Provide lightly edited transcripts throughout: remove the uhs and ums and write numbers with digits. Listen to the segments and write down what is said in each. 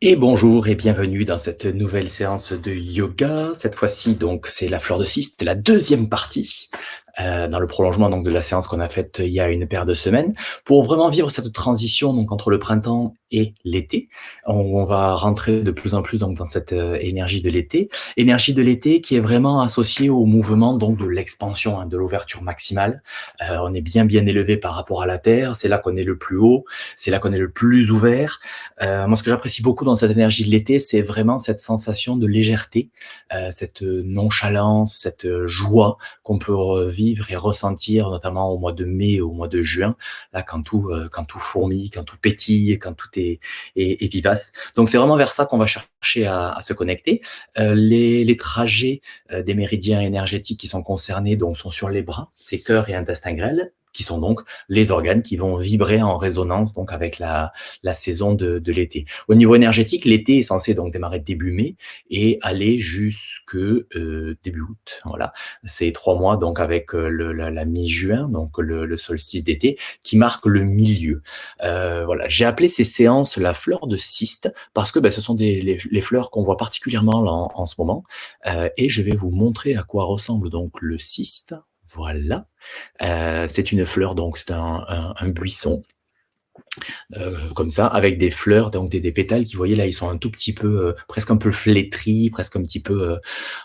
Et bonjour et bienvenue dans cette nouvelle séance de yoga. Cette fois-ci, donc, c'est la fleur de cyste, la deuxième partie, dans le prolongement donc de la séance qu'on a faite il y a une paire de semaines, pour vraiment vivre cette transition donc entre le printemps et l'été. On va rentrer de plus en plus donc dans cette énergie de l'été qui est vraiment associée au mouvement donc de l'expansion, de l'ouverture maximale. On est bien élevé par rapport à la Terre, c'est là qu'on est le plus haut, c'est là qu'on est le plus ouvert. Moi, ce que j'apprécie beaucoup dans cette énergie de l'été, c'est vraiment cette sensation de légèreté, cette nonchalance, cette joie qu'on peut vivre et ressentir, notamment au mois de mai, au mois de juin, là, quand tout fourmille, quand tout pétille, quand tout est vivace. Donc, c'est vraiment vers ça qu'on va chercher à se connecter. Les trajets des méridiens énergétiques qui sont concernés donc, sont sur les bras, c'est cœur et intestin grêle, qui sont donc les organes qui vont vibrer en résonance donc avec la saison de l'été. Au niveau énergétique, l'été est censé donc démarrer début mai et aller jusque début août. Voilà, c'est 3 mois donc avec la mi-juin, donc le solstice d'été, qui marque le milieu. Voilà, j'ai appelé ces séances la fleur de cyste parce que ce sont les fleurs qu'on voit particulièrement là, en ce moment. Et je vais vous montrer à quoi ressemble donc le cyste. Voilà, c'est une fleur, donc c'est un buisson comme ça, avec des fleurs, donc des pétales qui, vous voyez là, ils sont un tout petit peu, presque un peu flétris, presque un petit peu,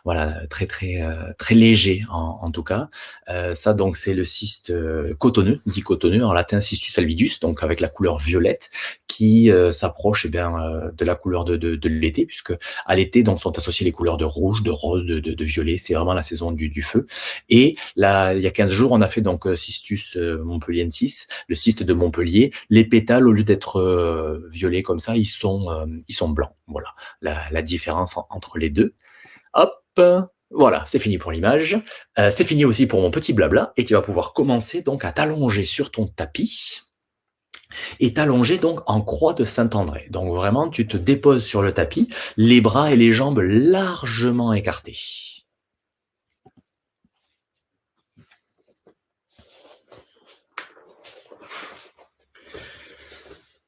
voilà, très léger en tout cas. Ça donc c'est le cyste cotonneux, dit cotonneux en latin cistus albidus, donc avec la couleur violette, qui s'approche de la couleur de l'été, puisque à l'été donc sont associées les couleurs de rouge, de rose, de violet. C'est vraiment la saison du feu. Et là, il y a 15 jours, on a fait donc cistus montpelliensis, le cyste de Montpellier. Les pétales, au lieu d'être violets comme ça, ils sont blancs. Voilà la différence entre les deux. Hop, voilà, c'est fini pour l'image. C'est fini aussi pour mon petit blabla, et tu vas pouvoir commencer donc à t'allonger sur ton tapis et t'allonger donc en croix de Saint-André. Donc vraiment, tu te déposes sur le tapis, les bras et les jambes largement écartés.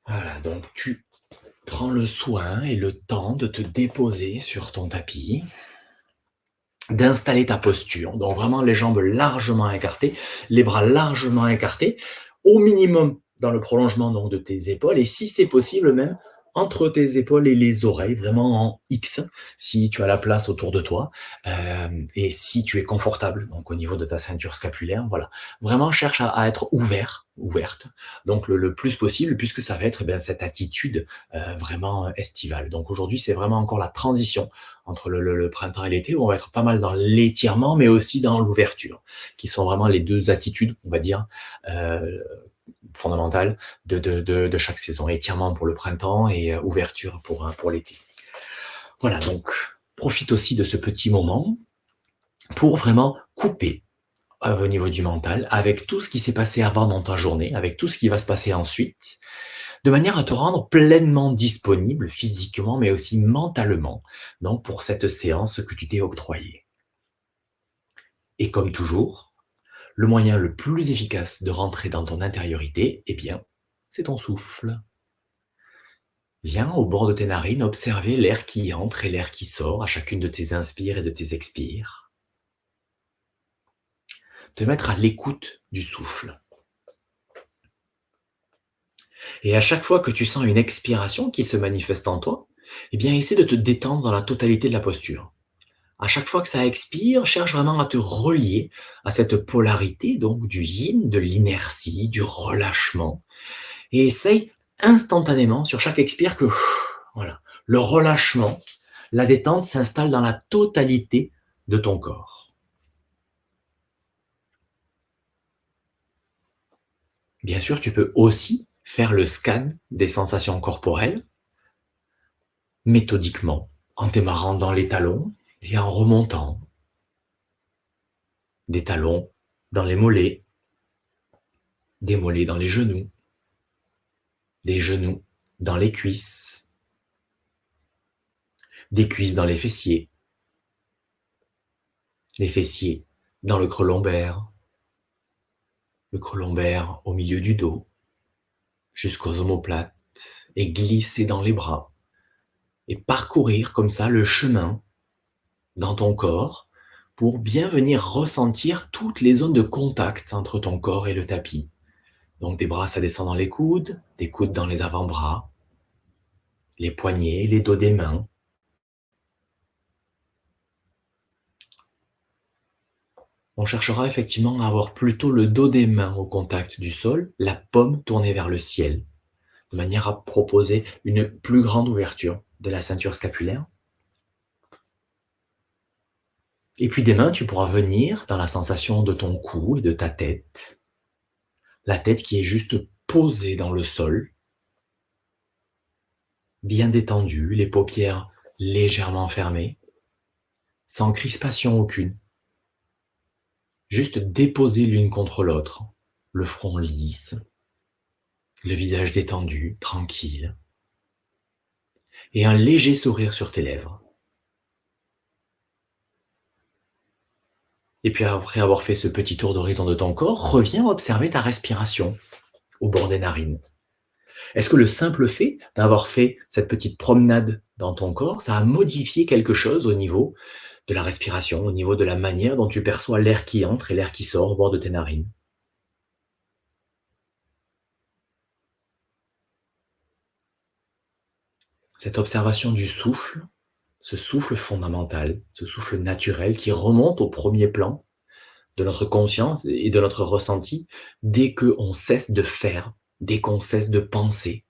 Voilà, donc tu prends le soin et le temps de te déposer sur ton tapis, d'installer ta posture. Donc vraiment les jambes largement écartées, les bras largement écartés, au minimum dans le prolongement donc de tes épaules, et si c'est possible même entre tes épaules et les oreilles, vraiment en X, si tu as la place autour de toi, et si tu es confortable, donc au niveau de ta ceinture scapulaire, voilà. Vraiment cherche à être ouverte, donc le plus possible, puisque ça va être cette attitude vraiment estivale. Donc aujourd'hui, c'est vraiment encore la transition entre le printemps et l'été, où on va être pas mal dans l'étirement, mais aussi dans l'ouverture, qui sont vraiment les deux attitudes, on va dire, euh, fondamentales de chaque saison. Étirement pour le printemps et ouverture pour l'été. Voilà, donc profite aussi de ce petit moment pour vraiment couper au niveau du mental, avec tout ce qui s'est passé avant dans ta journée, avec tout ce qui va se passer ensuite, de manière à te rendre pleinement disponible physiquement, mais aussi mentalement, donc pour cette séance que tu t'es octroyée. Et comme toujours, le moyen le plus efficace de rentrer dans ton intériorité, c'est ton souffle. Viens au bord de tes narines observer l'air qui entre et l'air qui sort à chacune de tes inspires et de tes expires. Te mettre à l'écoute du souffle. Et à chaque fois que tu sens une expiration qui se manifeste en toi, essaie de te détendre dans la totalité de la posture. À chaque fois que ça expire, cherche vraiment à te relier à cette polarité, donc du yin, de l'inertie, du relâchement. Et essaye instantanément, sur chaque expire, que voilà, le relâchement, la détente s'installe dans la totalité de ton corps. Bien sûr, tu peux aussi faire le scan des sensations corporelles, méthodiquement, en démarrant dans les talons et en remontant des talons dans les mollets, des mollets dans les genoux, des genoux dans les cuisses, des cuisses dans les fessiers dans le creux lombaire au milieu du dos, jusqu'aux omoplates, et glisser dans les bras, et parcourir comme ça le chemin dans ton corps pour bien venir ressentir toutes les zones de contact entre ton corps et le tapis. Donc des bras, ça descend dans les coudes, des coudes dans les avant-bras, les poignets, les dos des mains. On cherchera effectivement à avoir plutôt le dos des mains au contact du sol, la paume tournée vers le ciel, de manière à proposer une plus grande ouverture de la ceinture scapulaire. Et puis des mains, tu pourras venir dans la sensation de ton cou et de ta tête. La tête qui est juste posée dans le sol, bien détendue, les paupières légèrement fermées, sans crispation aucune. Juste déposées l'une contre l'autre, le front lisse, le visage détendu, tranquille, et un léger sourire sur tes lèvres. Et puis après avoir fait ce petit tour d'horizon de ton corps, reviens observer ta respiration au bord des narines. Est-ce que le simple fait d'avoir fait cette petite promenade dans ton corps, ça a modifié quelque chose au niveau de la respiration, au niveau de la manière dont tu perçois l'air qui entre et l'air qui sort au bord de tes narines? Cette observation du souffle, ce souffle fondamental, ce souffle naturel qui remonte au premier plan de notre conscience et de notre ressenti dès qu'on cesse de faire, dès qu'on cesse de penser,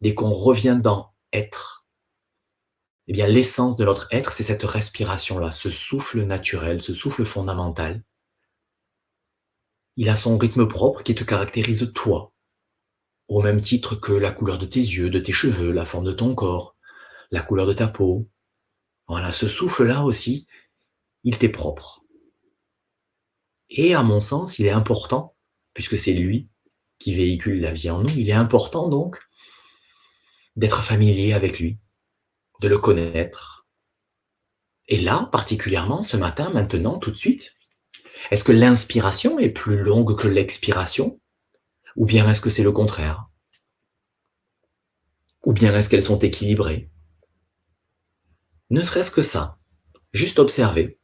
dès qu'on revient dans être. Eh bien, l'essence de notre être, c'est cette respiration-là, ce souffle naturel, ce souffle fondamental. Il a son rythme propre qui te caractérise toi, au même titre que la couleur de tes yeux, de tes cheveux, la forme de ton corps, la couleur de ta peau. Voilà, ce souffle-là aussi, il t'est propre. Et à mon sens, il est important, puisque c'est lui qui véhicule la vie en nous, il est important donc d'être familier avec lui, de le connaître. Et là, particulièrement, ce matin, maintenant, tout de suite, est-ce que l'inspiration est plus longue que l'expiration? Ou bien est-ce que c'est le contraire? Ou bien est-ce qu'elles sont équilibrées? Ne serait-ce que ça, juste observer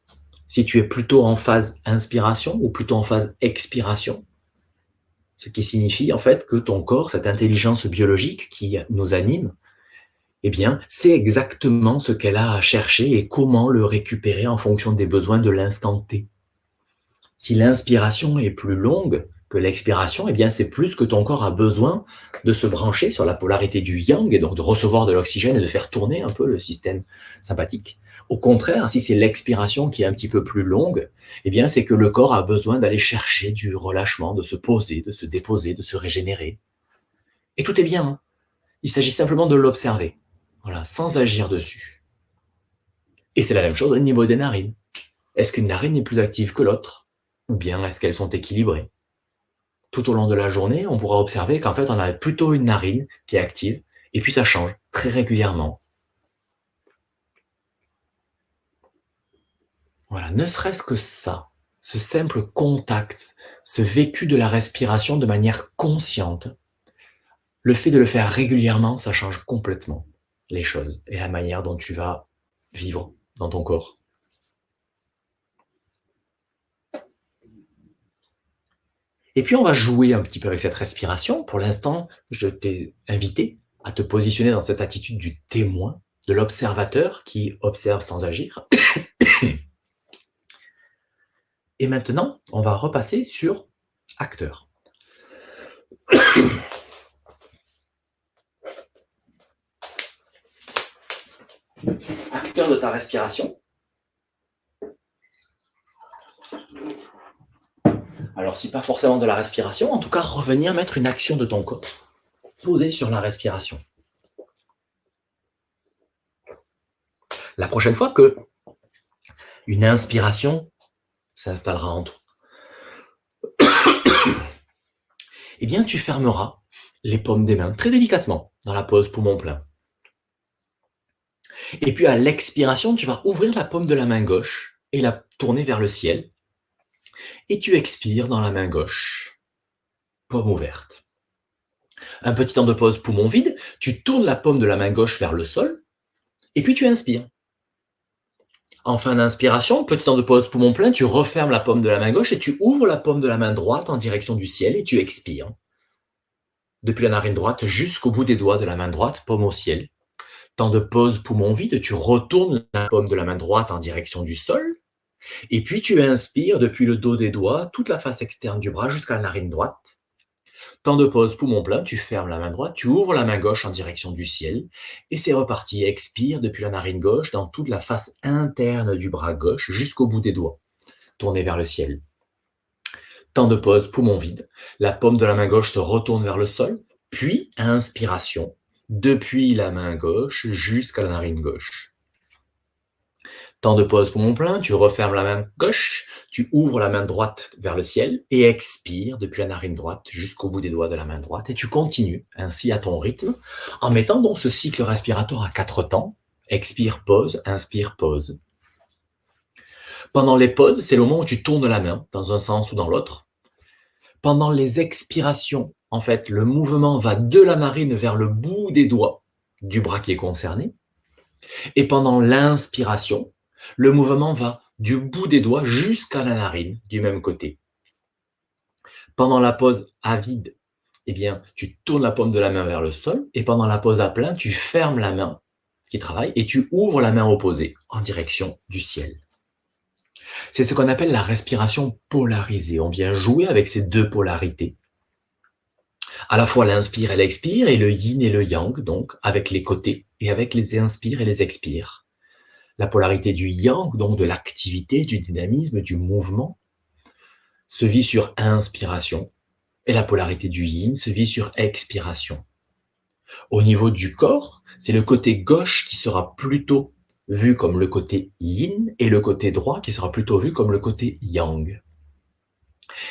si tu es plutôt en phase inspiration ou plutôt en phase expiration, ce qui signifie en fait que ton corps, cette intelligence biologique qui nous anime, eh bien, c'est exactement ce qu'elle a à chercher et comment le récupérer en fonction des besoins de l'instant T. Si l'inspiration est plus longue que l'expiration, eh bien, c'est plus que ton corps a besoin de se brancher sur la polarité du yang et donc de recevoir de l'oxygène et de faire tourner un peu le système sympathique. Au contraire, si c'est l'expiration qui est un petit peu plus longue, eh bien, c'est que le corps a besoin d'aller chercher du relâchement, de se poser, de se déposer, de se régénérer. Et tout est bien, hein. Il s'agit simplement de l'observer, voilà, sans agir dessus. Et c'est la même chose au niveau des narines. Est-ce qu'une narine est plus active que l'autre? Ou bien est-ce qu'elles sont équilibrées? Tout au long de la journée, on pourra observer qu'en fait, on a plutôt une narine qui est active, et puis ça change très régulièrement. Voilà, ne serait-ce que ça, ce simple contact, ce vécu de la respiration de manière consciente, le fait de le faire régulièrement, ça change complètement les choses et la manière dont tu vas vivre dans ton corps. Et puis, on va jouer un petit peu avec cette respiration. Pour l'instant, je t'ai invité à te positionner dans cette attitude du témoin, de l'observateur qui observe sans agir. Et maintenant, on va repasser sur acteur. Acteur de ta respiration. Alors, si pas forcément de la respiration, en tout cas, revenir mettre une action de ton corps posée sur la respiration. La prochaine fois que une inspiration s'installera en toi, eh bien, tu fermeras les paumes des mains très délicatement dans la pose poumon plein. Et puis, à l'expiration, tu vas ouvrir la paume de la main gauche et la tourner vers le ciel. Et tu expires dans la main gauche, paume ouverte. Un petit temps de pause poumon vide, tu tournes la paume de la main gauche vers le sol Et puis tu inspires. En fin d'inspiration, petit temps de pause, poumon plein, tu refermes la paume de la main gauche et tu ouvres la paume de la main droite en direction du ciel et tu expires. Depuis la narine droite jusqu'au bout des doigts de la main droite, paume au ciel. Temps de pause, poumon vide, tu retournes la paume de la main droite en direction du sol. Et puis tu inspires depuis le dos des doigts, toute la face externe du bras jusqu'à la narine droite. Temps de pause, poumon plein, tu fermes la main droite, tu ouvres la main gauche en direction du ciel. Et c'est reparti, expire depuis la narine gauche dans toute la face interne du bras gauche jusqu'au bout des doigts, tourné vers le ciel. Temps de pause, poumon vide. La paume de la main gauche se retourne vers le sol, puis inspiration, depuis la main gauche jusqu'à la narine gauche. Temps de pause, poumon plein, tu refermes la main gauche, tu ouvres la main droite vers le ciel et expire depuis la narine droite jusqu'au bout des doigts de la main droite. Et tu continues ainsi à ton rythme en mettant donc ce cycle respiratoire à 4 temps. Expire, pause, inspire, pause. Pendant les pauses, c'est le moment où tu tournes la main dans un sens ou dans l'autre. Pendant les expirations, en fait, le mouvement va de la narine vers le bout des doigts du bras qui est concerné. Et pendant l'inspiration, le mouvement va du bout des doigts jusqu'à la narine du même côté. Pendant la pause à vide, eh bien, tu tournes la paume de la main vers le sol et pendant la pause à plein, tu fermes la main qui travaille et tu ouvres la main opposée en direction du ciel. C'est ce qu'on appelle la respiration polarisée. On vient jouer avec ces deux polarités. À la fois l'inspire et l'expire et le yin et le yang, donc avec les côtés et avec les inspires et les expires. La polarité du yang, donc de l'activité, du dynamisme, du mouvement, se vit sur inspiration et la polarité du yin se vit sur expiration. Au niveau du corps, c'est le côté gauche qui sera plutôt vu comme le côté yin et le côté droit qui sera plutôt vu comme le côté yang.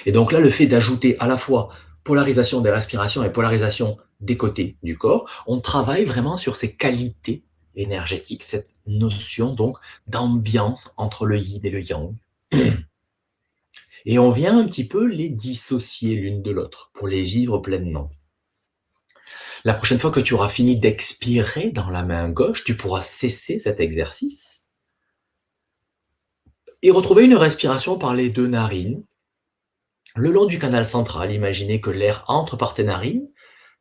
Et donc là, le fait d'ajouter à la fois polarisation des respirations et polarisation des côtés du corps, on travaille vraiment sur ces qualités énergétiques, cette notion donc d'ambiance entre le yin et le yang. Et on vient un petit peu les dissocier l'une de l'autre pour les vivre pleinement. La prochaine fois que tu auras fini d'expirer dans la main gauche, tu pourras cesser cet exercice et retrouver une respiration par les deux narines. Le long du canal central, imaginez que l'air entre par tes narines,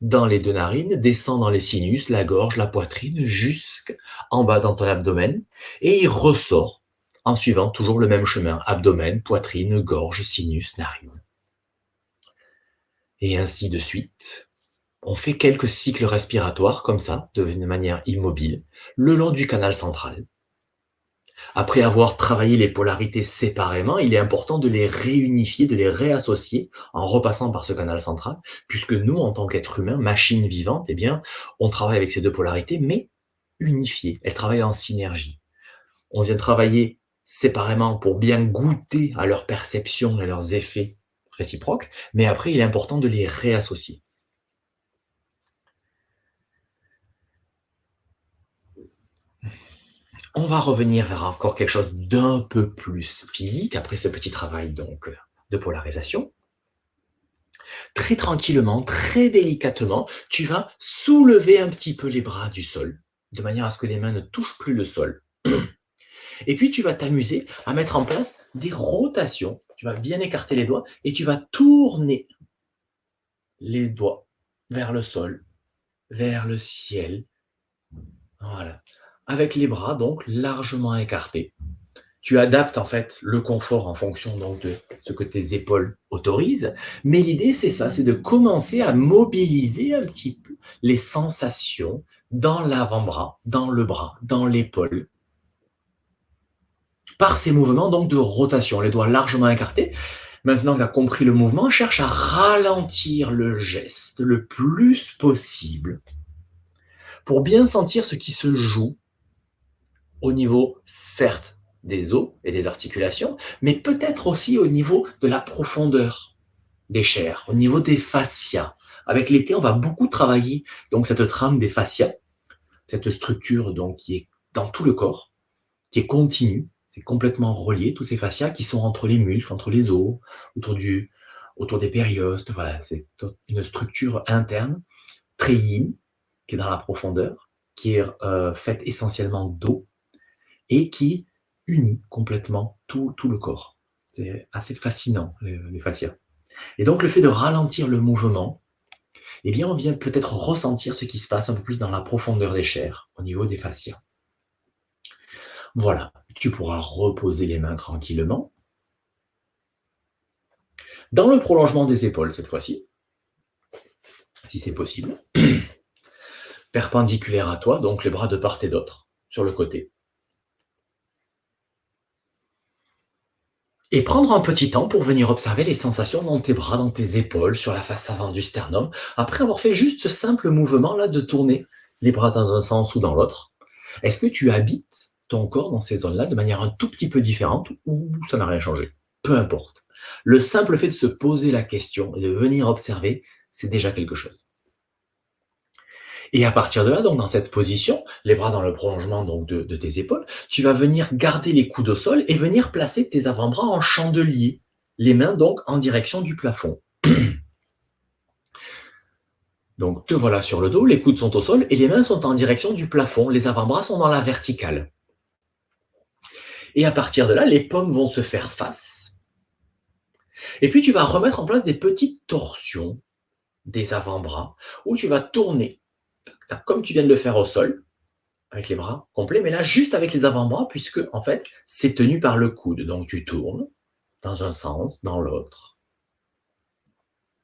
dans les deux narines, descend dans les sinus, la gorge, la poitrine, jusqu'en bas dans ton abdomen, et il ressort en suivant toujours le même chemin, abdomen, poitrine, gorge, sinus, narine. Et ainsi de suite. On fait quelques cycles respiratoires comme ça, de manière immobile, le long du canal central. Après avoir travaillé les polarités séparément, il est important de les réunifier, de les réassocier en repassant par ce canal central, puisque nous, en tant qu'êtres humains, machines vivantes, eh bien, on travaille avec ces deux polarités, mais unifiées. Elles travaillent en synergie. On vient travailler séparément pour bien goûter à leur perception et leurs effets réciproques, mais après, il est important de les réassocier. On va revenir vers encore quelque chose d'un peu plus physique après ce petit travail donc de polarisation. Très tranquillement, très délicatement, tu vas soulever un petit peu les bras du sol, de manière à ce que les mains ne touchent plus le sol. Et puis tu vas t'amuser à mettre en place des rotations. Tu vas bien écarter les doigts et tu vas tourner les doigts vers le sol, vers le ciel. Voilà. Avec les bras donc largement écartés. Tu adaptes en fait le confort en fonction donc de ce que tes épaules autorisent. Mais l'idée, c'est ça, c'est de commencer à mobiliser un petit peu les sensations dans l'avant-bras, dans le bras, dans l'épaule. Par ces mouvements donc de rotation, les doigts largement écartés. Maintenant que tu as compris le mouvement, cherche à ralentir le geste le plus possible pour bien sentir ce qui se joue au niveau, certes, des os et des articulations, mais peut-être aussi au niveau de la profondeur des chairs, au niveau des fascias. Avec l'été, on va beaucoup travailler donc cette trame des fascias, cette structure donc qui est dans tout le corps, qui est continue, c'est complètement relié, tous ces fascias qui sont entre les muscles, entre les os, autour des périostes. Voilà, c'est une structure interne, très yin, qui est dans la profondeur, qui est faite essentiellement d'eau et qui unit complètement tout le corps. C'est assez fascinant, les fascias. Et donc le fait de ralentir le mouvement, eh bien, on vient peut-être ressentir ce qui se passe un peu plus dans la profondeur des chairs, au niveau des fascias. Voilà, tu pourras reposer les mains tranquillement, dans le prolongement des épaules cette fois-ci, si c'est possible, perpendiculaire à toi, donc les bras de part et d'autre, sur le côté. Et prendre un petit temps pour venir observer les sensations dans tes bras, dans tes épaules, sur la face avant du sternum, après avoir fait juste ce simple mouvement-là de tourner les bras dans un sens ou dans l'autre. Est-ce que tu habites ton corps dans ces zones-là de manière un tout petit peu différente ou ça n'a rien changé? Peu importe. Le simple fait de se poser la question et de venir observer, c'est déjà quelque chose. Et à partir de là, donc dans cette position, les bras dans le prolongement donc de tes épaules, tu vas venir garder les coudes au sol et venir placer tes avant-bras en chandelier, les mains donc en direction du plafond. Donc te voilà sur le dos, les coudes sont au sol et les mains sont en direction du plafond, les avant-bras sont dans la verticale. Et à partir de là, les paumes vont se faire face. Et puis tu vas remettre en place des petites torsions des avant-bras où tu vas tourner, comme tu viens de le faire au sol, avec les bras complets, mais là, juste avec les avant-bras, puisque, en fait, c'est tenu par le coude. Donc, tu tournes dans un sens, dans l'autre.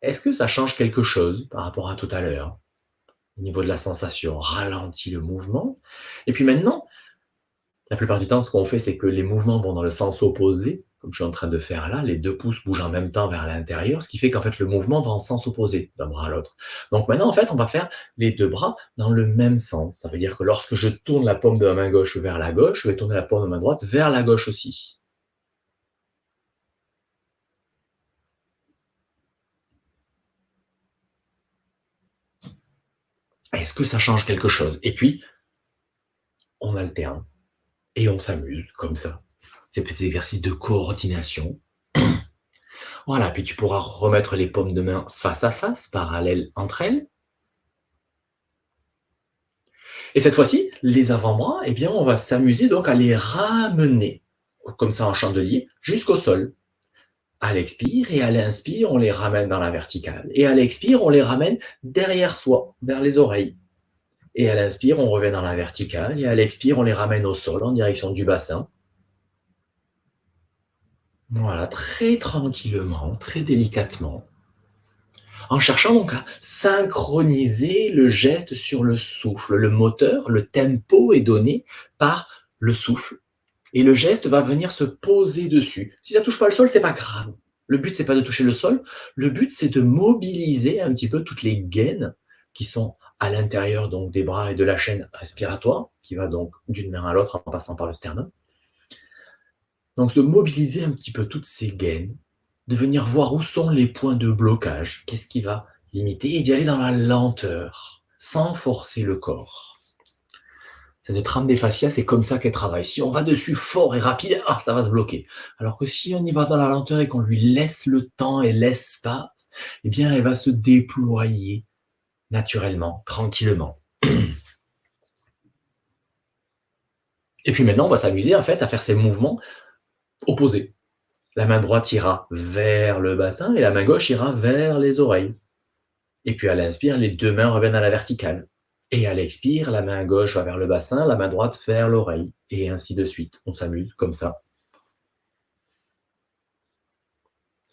Est-ce que ça change quelque chose par rapport à tout à l'heure, au niveau de la sensation? Ralentit le mouvement. Et puis maintenant, la plupart du temps, ce qu'on fait, c'est que les mouvements vont dans le sens opposé, comme je suis en train de faire là. Les 2 pouces bougent en même temps vers l'intérieur, ce qui fait qu'en fait, le mouvement va en sens opposé d'un bras à l'autre. Donc maintenant, en fait, on va faire les 2 bras dans le même sens. Ça veut dire que lorsque je tourne la paume de ma main gauche vers la gauche, je vais tourner la paume de ma droite vers la gauche aussi. Est-ce que ça change quelque chose? Et puis, on alterne et on s'amuse comme ça. Ces petits exercices de coordination. Voilà, puis tu pourras remettre les paumes de main face à face, parallèles entre elles. Et cette fois-ci, les avant-bras, eh bien, on va s'amuser donc à les ramener, comme ça en chandelier, jusqu'au sol. À l'expire et à l'inspire, on les ramène dans la verticale. Et à l'expire, on les ramène derrière soi, vers les oreilles. Et à l'inspire, on revient dans la verticale. Et à l'expire, on les ramène au sol en direction du bassin. Voilà, très tranquillement, très délicatement. En cherchant donc à synchroniser le geste sur le souffle. Le moteur, le tempo est donné par le souffle. Et le geste va venir se poser dessus. Si ça touche pas le sol, c'est pas grave. Le but, c'est pas de toucher le sol. Le but, c'est de mobiliser un petit peu toutes les gaines qui sont à l'intérieur donc des bras et de la chaîne respiratoire, qui va donc d'une main à l'autre en passant par le sternum. Donc, de mobiliser un petit peu toutes ces gaines, de venir voir où sont les points de blocage, qu'est-ce qui va limiter, et d'y aller dans la lenteur, sans forcer le corps. Cette trame des fascias, c'est comme ça qu'elle travaille. Si on va dessus fort et rapide, ça va se bloquer. Alors que si on y va dans la lenteur et qu'on lui laisse le temps et l'espace, eh bien, elle va se déployer naturellement, tranquillement. Et puis maintenant, on va s'amuser en fait à faire ces mouvements opposés. La main droite ira vers le bassin et la main gauche ira vers les oreilles. Et puis à l'inspire, les 2 mains reviennent à la verticale. Et à l'expire, la main gauche va vers le bassin, la main droite vers l'oreille. Et ainsi de suite. On s'amuse comme ça.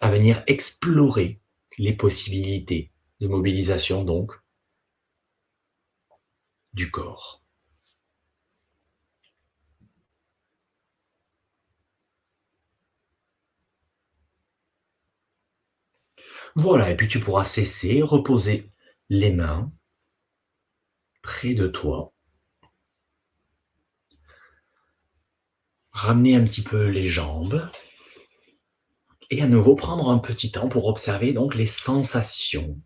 À venir explorer les possibilités de mobilisation donc du corps. Voilà, et puis tu pourras cesser, reposer les mains près de toi, ramener un petit peu les jambes et à nouveau prendre un petit temps pour observer donc les sensations.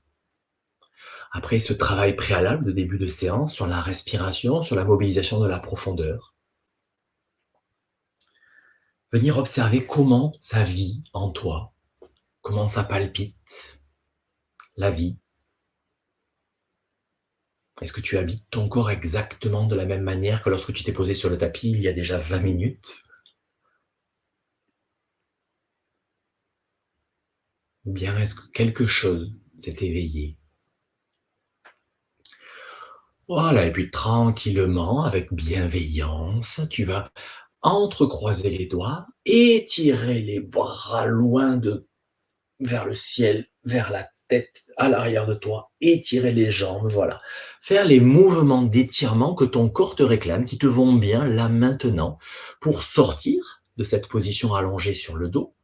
Après ce travail préalable de début de séance sur la respiration, sur la mobilisation de la profondeur, venir observer comment ça vit en toi, comment ça palpite, la vie. Est-ce que tu habites ton corps exactement de la même manière que lorsque tu t'es posé sur le tapis il y a déjà 20 minutes? Ou bien est-ce que quelque chose s'est éveillé? Voilà, et puis tranquillement, avec bienveillance, tu vas entrecroiser les doigts, étirer les bras loin de vers le ciel, vers la tête, à l'arrière de toi, étirer les jambes, voilà. Faire les mouvements d'étirement que ton corps te réclame, qui te vont bien là maintenant, pour sortir de cette position allongée sur le dos,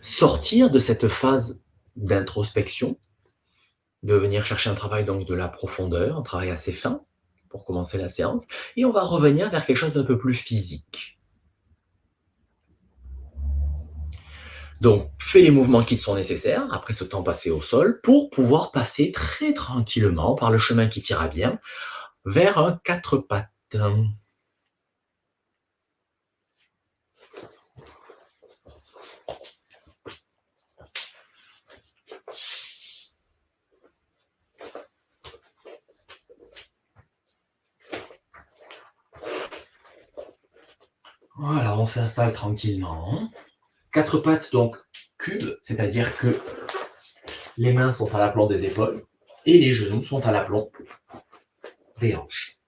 sortir de cette phase d'introspection, de venir chercher un travail donc de la profondeur, un travail assez fin pour commencer la séance, et on va revenir vers quelque chose d'un peu plus physique. Donc, fais les mouvements qui te sont nécessaires après ce temps passé au sol pour pouvoir passer très tranquillement par le chemin qui t'ira bien vers un quatre pattes. Voilà, on s'installe tranquillement. Quatre pattes, donc cube, c'est-à-dire que les mains sont à l'aplomb des épaules et les genoux sont à l'aplomb des hanches.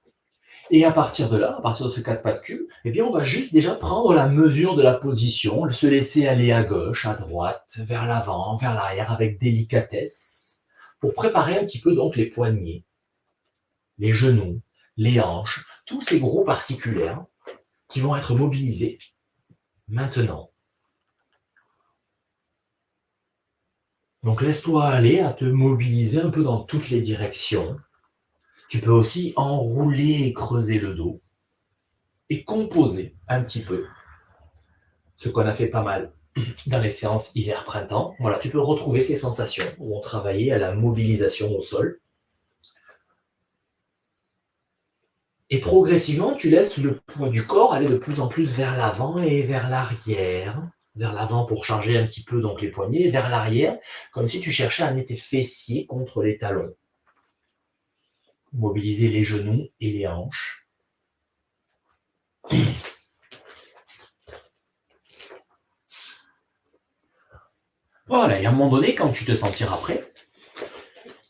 Et à partir de là, à partir de ce quatre pattes cube, eh bien, on va juste déjà prendre la mesure de la position, se laisser aller à gauche, à droite, vers l'avant, vers l'arrière, avec délicatesse, pour préparer un petit peu donc les poignets, les genoux, les hanches, tous ces groupes articulaires qui vont être mobilisés maintenant. Donc laisse-toi aller à te mobiliser un peu dans toutes les directions. Tu peux aussi enrouler et creuser le dos et composer un petit peu, ce qu'on a fait pas mal dans les séances hiver-printemps. Voilà, tu peux retrouver ces sensations où on travaillait à la mobilisation au sol. Et progressivement, tu laisses le poids du corps aller de plus en plus vers l'avant et vers l'arrière. Vers l'avant pour charger un petit peu donc les poignets, et vers l'arrière, comme si tu cherchais à mettre tes fessiers contre les talons. Mobiliser les genoux et les hanches. Voilà, et à un moment donné, quand tu te sentiras prêt,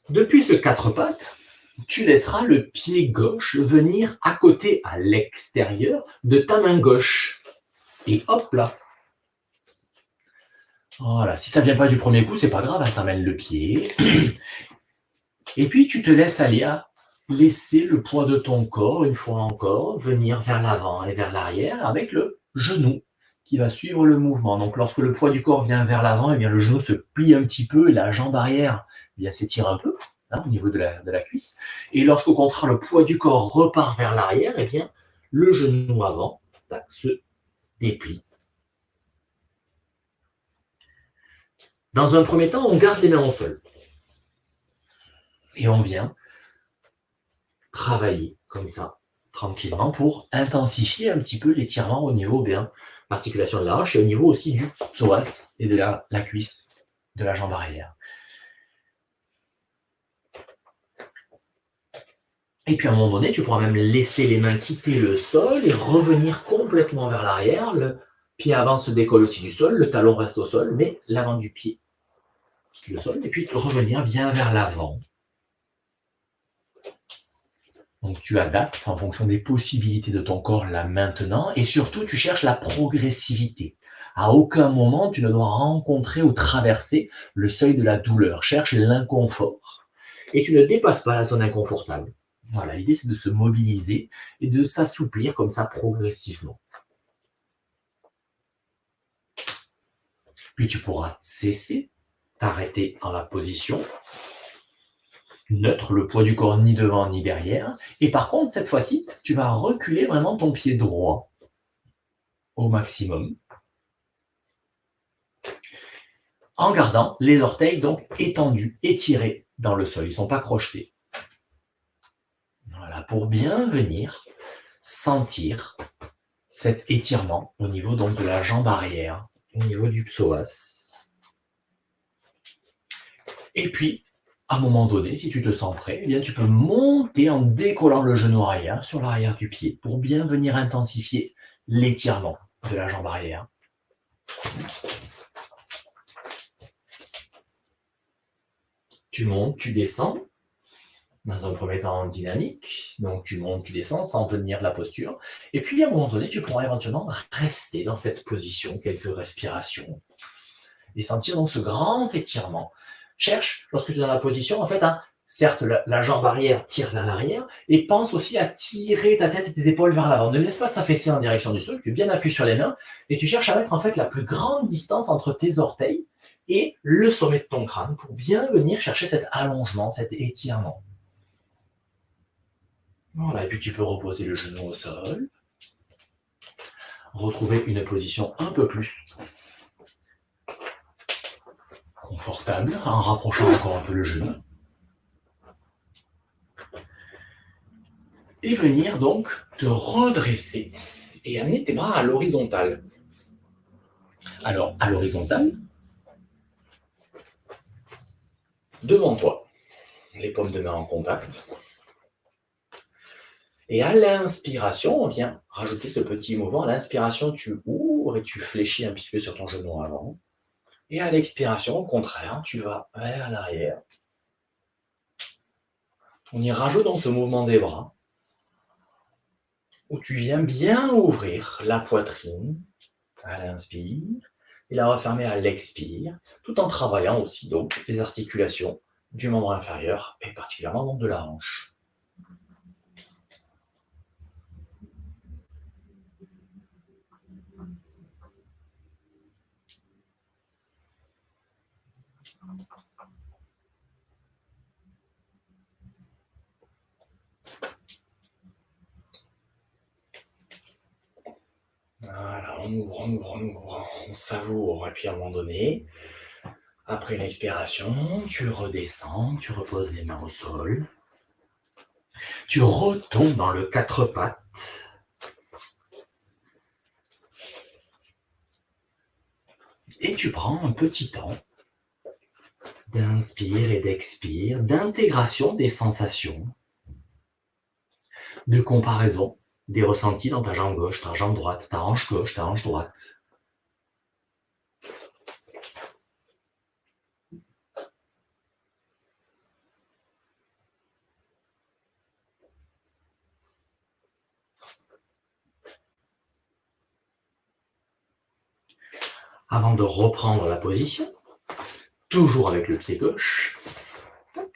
depuis ce quatre pattes, tu laisseras le pied gauche venir à côté, à l'extérieur de ta main gauche. Et hop là. Voilà, si ça ne vient pas du premier coup, c'est pas grave, hein, t'amènes le pied. Et puis tu te laisses aller à laisser le poids de ton corps, une fois encore, venir vers l'avant et vers l'arrière avec le genou qui va suivre le mouvement. Donc lorsque le poids du corps vient vers l'avant, eh bien le genou se plie un petit peu et la jambe arrière s'étire un peu, hein, au niveau de la cuisse. Et lorsqu'au contraire le poids du corps repart vers l'arrière, eh bien le genou avant se déplie. Dans un premier temps, on garde les mains au sol. Et on vient travailler comme ça, tranquillement, pour intensifier un petit peu l'étirement au niveau bien l'articulation de la hanche et au niveau aussi du psoas et de la cuisse de la jambe arrière. Et puis à un moment donné, tu pourras même laisser les mains quitter le sol et revenir complètement vers l'arrière. Le pied avant se décolle aussi du sol, le talon reste au sol, mais l'avant du pied quitte le sol. Et puis revenir bien vers l'avant. Donc tu adaptes en fonction des possibilités de ton corps là maintenant et surtout tu cherches la progressivité. À aucun moment tu ne dois rencontrer ou traverser le seuil de la douleur. Cherche l'inconfort et tu ne dépasses pas la zone inconfortable. Voilà, l'idée c'est de se mobiliser et de s'assouplir comme ça progressivement. Puis tu pourras cesser, t'arrêter en la position neutre, le poids du corps ni devant ni derrière. Et par contre, cette fois-ci, tu vas reculer vraiment ton pied droit au maximum, en gardant les orteils donc étendus, étirés dans le sol. Ils ne sont pas crochetés. Voilà, pour bien venir sentir cet étirement au niveau donc de la jambe arrière, au niveau du psoas. Et puis, À un moment donné, si tu te sens prêt, eh bien, tu peux monter en décollant le genou arrière sur l'arrière du pied pour bien venir intensifier l'étirement de la jambe arrière. Tu montes, tu descends, dans un premier temps dynamique, donc tu montes, tu descends sans tenir la posture. Et puis à un moment donné, tu pourras éventuellement rester dans cette position, quelques respirations, et sentir donc ce grand étirement. Cherche, lorsque tu es dans la position, en fait, certes, la jambe arrière tire vers l'arrière, et pense aussi à tirer ta tête et tes épaules vers l'avant. Ne laisse pas s'affaisser en direction du sol, tu es bien appuyé sur les mains, et tu cherches à mettre en fait la plus grande distance entre tes orteils et le sommet de ton crâne pour bien venir chercher cet allongement, cet étirement. Voilà, et puis tu peux reposer le genou au sol, retrouver une position un peu plus confortable en rapprochant encore un peu le genou. Et venir donc te redresser et amener tes bras à l'horizontale. Alors, à l'horizontale, devant toi, les paumes de main en contact. Et à l'inspiration, on vient rajouter ce petit mouvement. À l'inspiration, tu ouvres et tu fléchis un petit peu sur ton genou avant. Et à l'expiration, au contraire, tu vas vers l'arrière. On y rajoute donc ce mouvement des bras, où tu viens bien ouvrir la poitrine à l'inspire et la refermer à l'expire, tout en travaillant aussi donc les articulations du membre inférieur et particulièrement donc de la hanche. Voilà, on ouvre, on ouvre, on ouvre, on savoure, et puis à un moment donné, après l'expiration, tu redescends, tu reposes les mains au sol, tu retombes dans le quatre pattes, et tu prends un petit temps d'inspire et d'expire, d'intégration des sensations, de comparaison des ressentis dans ta jambe gauche, ta jambe droite, ta hanche gauche, ta hanche droite. Avant de reprendre la position, toujours avec le pied gauche,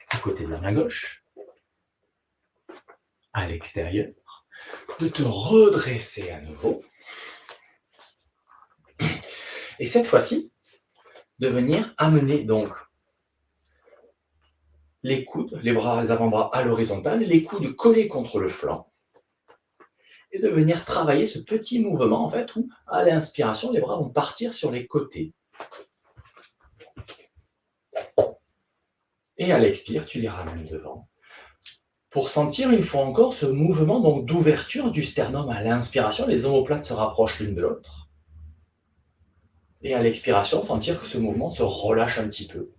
à côté de la main gauche, à l'extérieur, de te redresser à nouveau. Et cette fois-ci, de venir amener donc les coudes, les bras, les avant-bras à l'horizontale, les coudes collés contre le flanc, et de venir travailler ce petit mouvement en fait où à l'inspiration, les bras vont partir sur les côtés. Et à l'expire, tu les ramènes devant. Pour sentir une fois encore ce mouvement donc d'ouverture du sternum à l'inspiration, les omoplates se rapprochent l'une de l'autre. Et à l'expiration, sentir que ce mouvement se relâche un petit peu.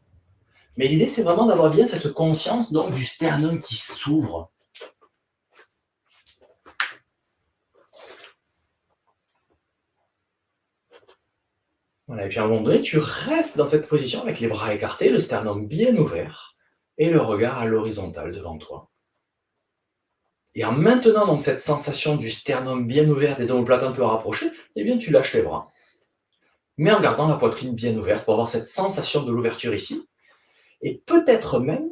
Mais l'idée, c'est vraiment d'avoir bien cette conscience donc du sternum qui s'ouvre. Voilà, et puis à un moment donné, tu restes dans cette position avec les bras écartés, le sternum bien ouvert et le regard à l'horizontale devant toi. Et en maintenant donc cette sensation du sternum bien ouvert, des omoplates un peu rapprochées, eh bien tu lâches les bras. Mais en gardant la poitrine bien ouverte pour avoir cette sensation de l'ouverture ici. Et peut-être même,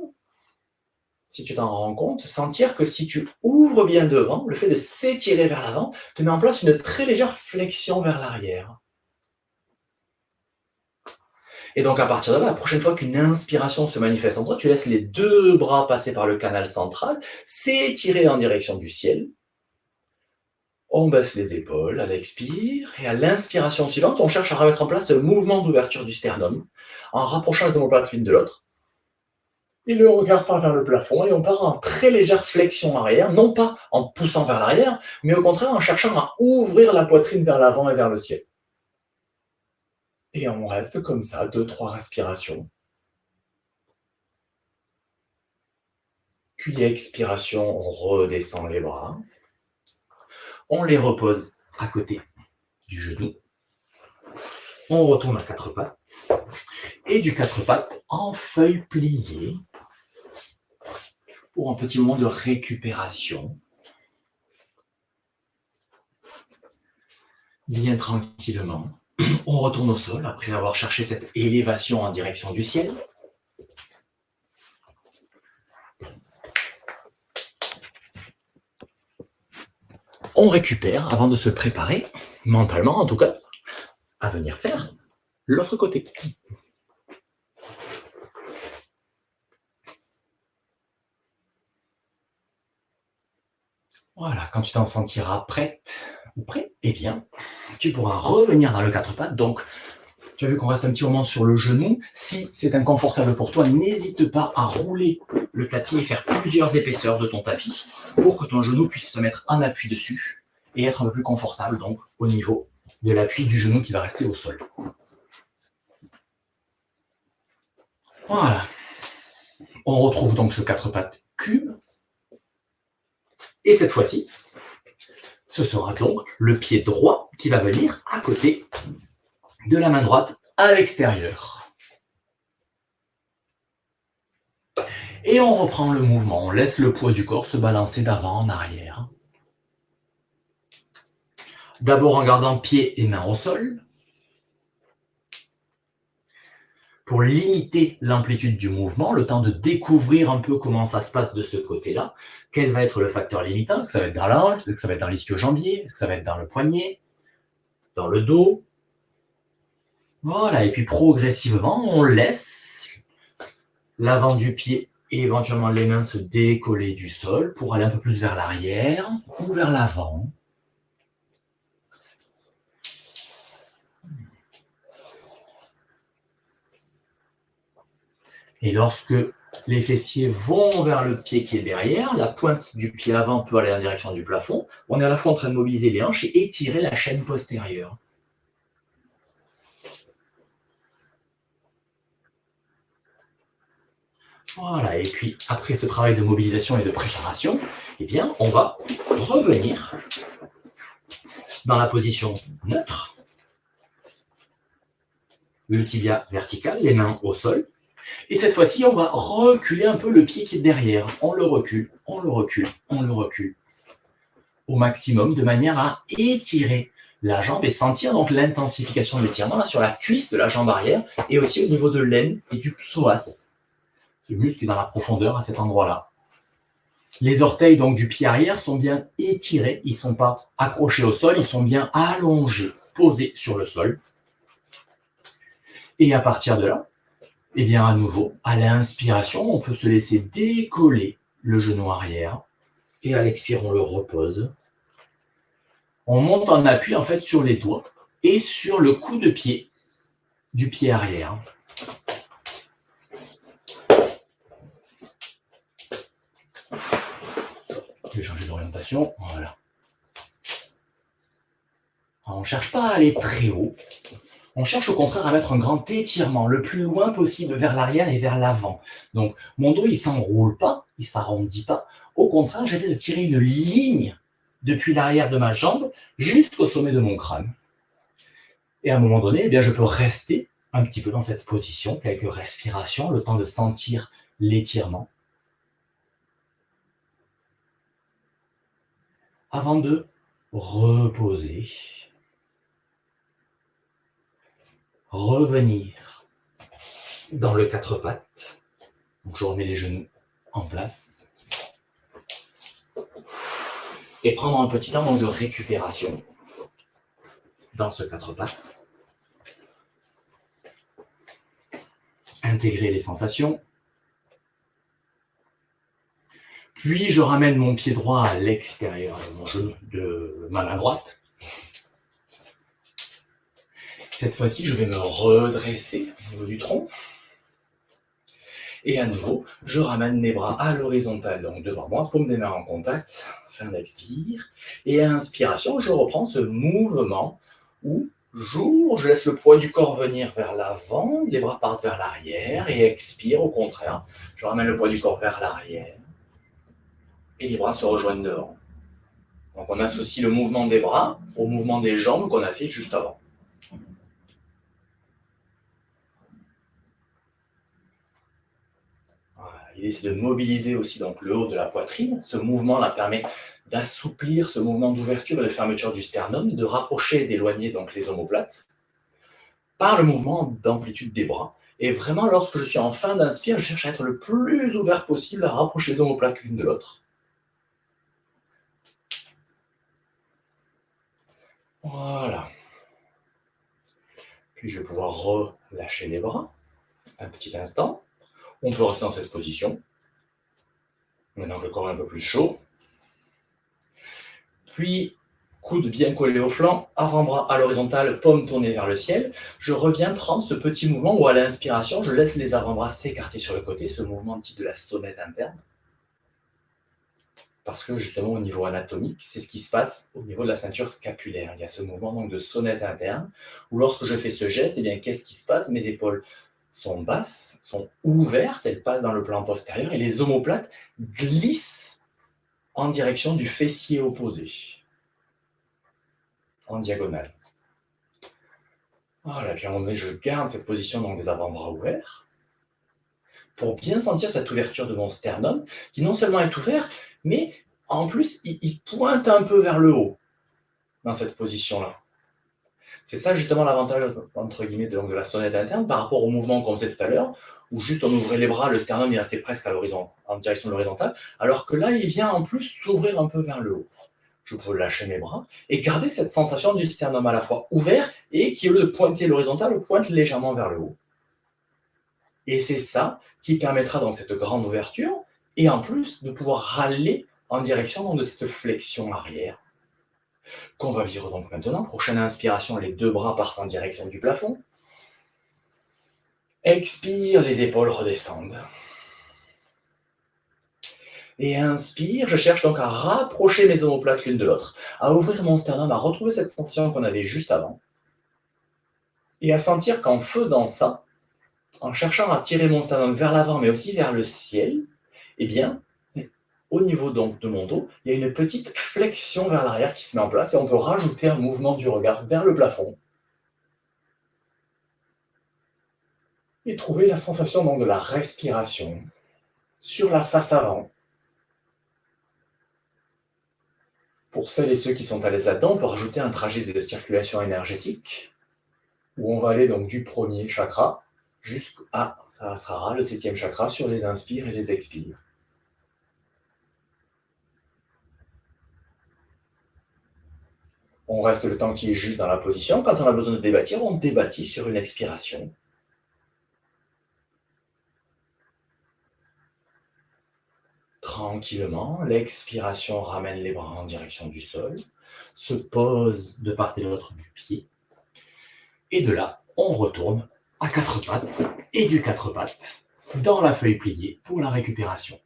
si tu t'en rends compte, sentir que si tu ouvres bien devant, le fait de s'étirer vers l'avant te met en place une très légère flexion vers l'arrière. Et donc à partir de là, la prochaine fois qu'une inspiration se manifeste en toi, tu laisses les deux bras passer par le canal central, s'étirer en direction du ciel. On baisse les épaules à l'expire, et à l'inspiration suivante, on cherche à remettre en place ce mouvement d'ouverture du sternum, en rapprochant les omoplates l'une de l'autre. Et le regard part vers le plafond, et on part en très légère flexion arrière, non pas en poussant vers l'arrière, mais au contraire en cherchant à ouvrir la poitrine vers l'avant et vers le ciel. Et on reste comme ça, 2-3 respirations. Puis expiration, on redescend les bras. On les repose à côté du genou. On retourne à quatre pattes. Et du quatre pattes en feuille pliée pour un petit moment de récupération. Bien tranquillement. On retourne au sol après avoir cherché cette élévation en direction du ciel. On récupère avant de se préparer, mentalement en tout cas, à venir faire l'autre côté. Voilà, quand tu t'en sentiras prête ou prêt, eh bien, tu pourras revenir dans le quatre pattes. Donc, tu as vu qu'on reste un petit moment sur le genou. Si c'est inconfortable pour toi, n'hésite pas à rouler le tapis et faire plusieurs épaisseurs de ton tapis pour que ton genou puisse se mettre en appui dessus et être un peu plus confortable donc au niveau de l'appui du genou qui va rester au sol. Voilà. On retrouve donc ce quatre pattes cube. Et cette fois-ci, ce sera donc le pied droit qui va venir à côté de la main droite à l'extérieur. Et on reprend le mouvement, on laisse le poids du corps se balancer d'avant en arrière. D'abord en gardant pieds et mains au sol. Pour limiter l'amplitude du mouvement, le temps de découvrir un peu comment ça se passe de ce côté-là, quel va être le facteur limitant, est-ce que ça va être dans la hanche, est-ce que ça va être dans l'ischio-jambier, est-ce que ça va être dans le poignet, dans le dos. Voilà, et puis progressivement, on laisse l'avant du pied et éventuellement les mains se décoller du sol pour aller un peu plus vers l'arrière ou vers l'avant. Et lorsque les fessiers vont vers le pied qui est derrière, la pointe du pied avant peut aller en direction du plafond. On est à la fois en train de mobiliser les hanches et étirer la chaîne postérieure. Voilà, et puis après ce travail de mobilisation et de préparation, eh bien, on va revenir dans la position neutre, le tibia vertical, les mains au sol. Et cette fois-ci, on va reculer un peu le pied qui est derrière. On le recule, on le recule, on le recule au maximum de manière à étirer la jambe et sentir donc l'intensification de l'étirement là sur la cuisse de la jambe arrière et aussi au niveau de l'aine et du psoas. Ce muscle est dans la profondeur à cet endroit-là. Les orteils donc du pied arrière sont bien étirés, ils ne sont pas accrochés au sol, ils sont bien allongés, posés sur le sol. Et à partir de là, eh bien à nouveau, à l'inspiration, on peut se laisser décoller le genou arrière et à l'expire, on le repose. On monte en appui en fait sur les doigts et sur le coup de pied du pied arrière. Je vais changer d'orientation, voilà. Alors, on ne cherche pas à aller très haut. On cherche au contraire à mettre un grand étirement le plus loin possible vers l'arrière et vers l'avant. Donc, mon dos, il ne s'enroule pas, il ne s'arrondit pas. Au contraire, j'essaie de tirer une ligne depuis l'arrière de ma jambe jusqu'au sommet de mon crâne. Et à un moment donné, eh bien, je peux rester un petit peu dans cette position, quelques respirations, le temps de sentir l'étirement. Avant de reposer. Revenir dans le quatre pattes. Donc je remets les genoux en place. Et prendre un petit temps donc, de récupération dans ce quatre pattes. Intégrer les sensations. Puis je ramène mon pied droit à l'extérieur de mon genou, de ma main droite. Cette fois-ci, je vais me redresser au niveau du tronc. Et à nouveau, je ramène mes bras à l'horizontale, donc devant moi, paume des mains en contact, fin d'expire. Et à inspiration, je reprends ce mouvement où je laisse le poids du corps venir vers l'avant, les bras partent vers l'arrière, et expire au contraire. Je ramène le poids du corps vers l'arrière. et les bras se rejoignent devant. Donc on associe le mouvement des bras au mouvement des jambes qu'on a fait juste avant. Voilà. L'idée, c'est de mobiliser aussi donc, le haut de la poitrine. Ce mouvement-là permet d'assouplir ce mouvement d'ouverture et de fermeture du sternum, de rapprocher et d'éloigner donc, les omoplates par le mouvement d'amplitude des bras. Et vraiment, lorsque je suis en fin d'inspire, je cherche à être le plus ouvert possible, à rapprocher les omoplates l'une de l'autre. Voilà. Puis je vais pouvoir relâcher les bras un petit instant. On peut rester dans cette position. Maintenant que le corps est un peu plus chaud. Puis, coude bien collé au flanc, avant-bras à l'horizontale, paume tournée vers le ciel. Je reviens prendre ce petit mouvement où à l'inspiration, je laisse les avant-bras s'écarter sur le côté, ce mouvement type de la sonnette interne. Parce que justement, au niveau anatomique, c'est ce qui se passe au niveau de la ceinture scapulaire. Il y a ce mouvement donc, de sonnette interne, où lorsque je fais ce geste, eh bien, qu'est-ce qui se passe? Mes épaules sont basses, sont ouvertes, elles passent dans le plan postérieur, et les omoplates glissent en direction du fessier opposé, en diagonale. Voilà, puis à un moment donné, je garde cette position donc, des avant-bras ouverts, pour bien sentir cette ouverture de mon sternum, qui non seulement est ouvert, mais en plus, il pointe un peu vers le haut, dans cette position-là. C'est ça justement l'avantage, entre guillemets, de la sonnette interne, par rapport au mouvement qu'on faisait tout à l'heure, où juste on ouvrait les bras, le sternum il restait presque à l'horizon, en direction de l'horizontale, alors que là, il vient en plus s'ouvrir un peu vers le haut. Je peux lâcher mes bras et garder cette sensation du sternum à la fois ouvert et qui, au lieu de pointer l'horizontale, pointe légèrement vers le haut. Et c'est ça qui permettra donc cette grande ouverture et en plus de pouvoir râler en direction donc, de cette flexion arrière qu'on va vivre donc maintenant. Prochaine inspiration, les deux bras partent en direction du plafond. Expire, les épaules redescendent. Et inspire, je cherche donc à rapprocher mes omoplates l'une de l'autre, à ouvrir mon sternum, à retrouver cette sensation qu'on avait juste avant. Et à sentir qu'en faisant ça, en cherchant à tirer mon sternum vers l'avant, mais aussi vers le ciel, eh bien, au niveau donc de mon dos, il y a une petite flexion vers l'arrière qui se met en place et on peut rajouter un mouvement du regard vers le plafond. Et trouver la sensation donc de la respiration sur la face avant. Pour celles et ceux qui sont à l'aise là-dedans, on peut rajouter un trajet de circulation énergétique où on va aller donc du premier chakra jusqu'à Sahasrara, le 7e chakra, sur les inspires et les expires. On reste le temps qui est juste dans la position. Quand on a besoin de débâtir, on débâtit sur une expiration. Tranquillement, l'expiration ramène les bras en direction du sol, se pose de part et d'autre du pied. Et de là, on retourne à quatre pattes et du quatre pattes dans la feuille pliée pour la récupération.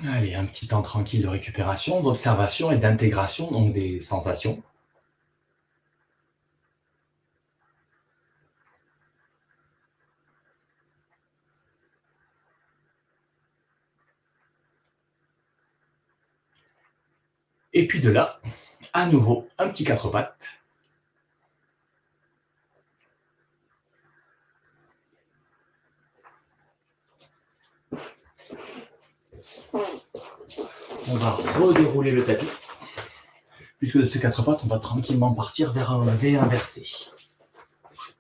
Allez, un petit temps tranquille de récupération, d'observation et d'intégration donc des sensations. Et puis de là, à nouveau, un petit quatre pattes. On va redérouler le tapis, puisque de ces quatre pattes, on va tranquillement partir vers un V inversé.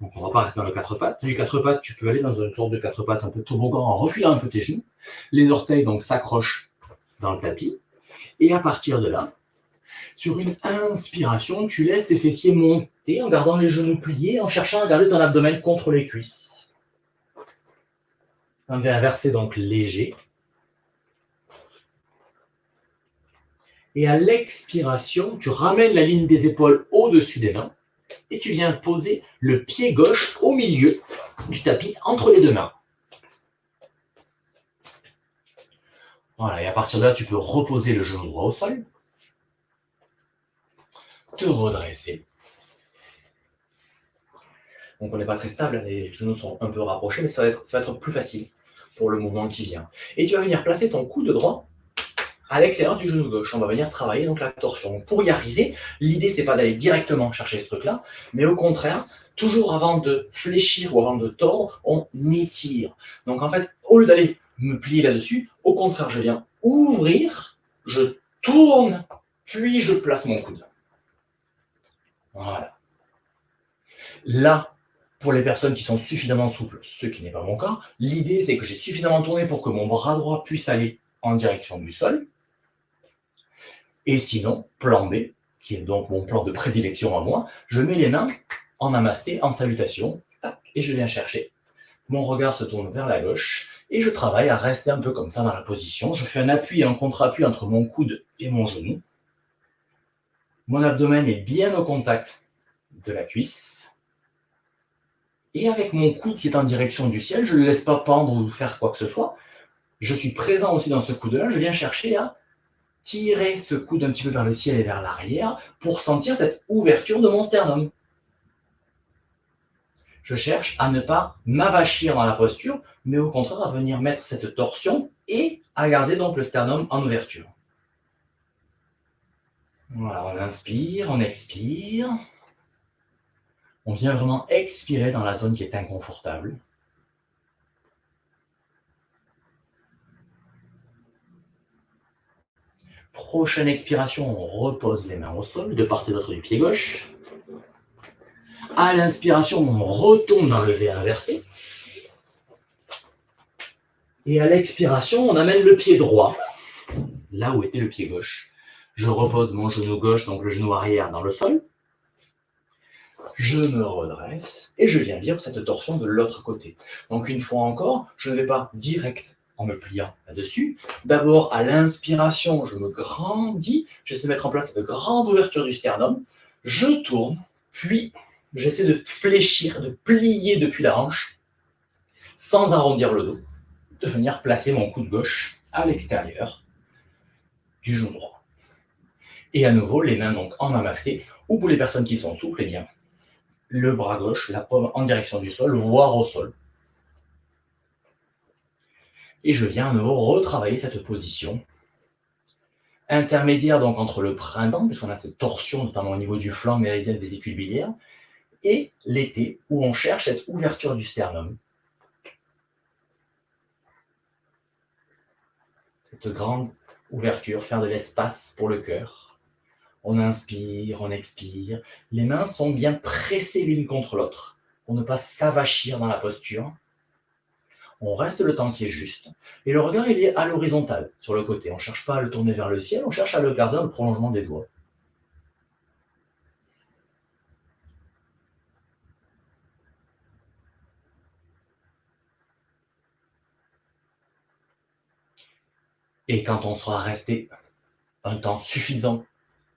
Donc on ne va pas rester dans le quatre pattes. Du quatre pattes, tu peux aller dans une sorte de quatre pattes un peu toboggan en reculant un peu tes genoux. Les orteils donc s'accrochent dans le tapis. Et à partir de là, sur une inspiration, tu laisses tes fessiers monter en gardant les genoux pliés, en cherchant à garder ton abdomen contre les cuisses. Un V inversé donc léger. Et à l'expiration, tu ramènes la ligne des épaules au-dessus des mains et tu viens poser le pied gauche au milieu du tapis entre les deux mains. Voilà, et à partir de là, tu peux reposer le genou droit au sol, te redresser. Donc on n'est pas très stable, les genoux sont un peu rapprochés, mais ça va être plus facile pour le mouvement qui vient. Et tu vas venir placer ton coude droit à l'extérieur du genou gauche. On va venir travailler donc la torsion. Donc pour y arriver, l'idée c'est pas d'aller directement chercher ce truc-là, mais au contraire, toujours avant de fléchir ou avant de tordre, on étire. Donc en fait, au lieu d'aller me plier là-dessus, au contraire, je viens ouvrir, je tourne, puis je place mon coude. Voilà. Là, pour les personnes qui sont suffisamment souples, ce qui n'est pas mon cas, l'idée c'est que j'ai suffisamment tourné pour que mon bras droit puisse aller en direction du sol. Et sinon, plan B, qui est donc mon plan de prédilection à moi, je mets les mains en namasté, en salutation, et je viens chercher. Mon regard se tourne vers la gauche, et je travaille à rester un peu comme ça dans la position. Je fais un appui et un contre-appui entre mon coude et mon genou. Mon abdomen est bien au contact de la cuisse. Et avec mon coude qui est en direction du ciel, je ne le laisse pas pendre ou faire quoi que ce soit. Je suis présent aussi dans ce coude-là, je viens chercher à tirer ce coude un petit peu vers le ciel et vers l'arrière pour sentir cette ouverture de mon sternum. Je cherche à ne pas m'avachir dans la posture, mais au contraire à venir mettre cette torsion et à garder donc le sternum en ouverture. Voilà, on inspire, on expire. On vient vraiment expirer dans la zone qui est inconfortable. Prochaine expiration, on repose les mains au sol, de part et d'autre du pied gauche. À l'inspiration, on retombe dans le V inversé. Et à l'expiration, on amène le pied droit, là où était le pied gauche. Je repose mon genou gauche, donc le genou arrière, dans le sol. Je me redresse et je viens vivre cette torsion de l'autre côté. Donc une fois encore, je ne vais pas direct en me pliant là-dessus. D'abord, à l'inspiration, je me grandis, j'essaie de mettre en place cette grande ouverture du sternum. Je tourne, puis j'essaie de fléchir, de plier depuis la hanche, sans arrondir le dos, de venir placer mon coude gauche à l'extérieur du genou droit. Et à nouveau, les mains donc en namasté, ou pour les personnes qui sont souples, eh bien, le bras gauche, la paume en direction du sol, voire au sol. Et je viens à nouveau retravailler cette position intermédiaire donc entre le printemps, puisqu'on a cette torsion notamment au niveau du flanc méridien vésicule biliaire, et l'été où on cherche cette ouverture du sternum. Cette grande ouverture, faire de l'espace pour le cœur. On inspire, on expire. Les mains sont bien pressées l'une contre l'autre pour ne pas s'avachir dans la posture. On reste le temps qui est juste. Et le regard, il est à l'horizontale, sur le côté. On ne cherche pas à le tourner vers le ciel, on cherche à le garder dans le prolongement des doigts. Et quand on sera resté un temps suffisant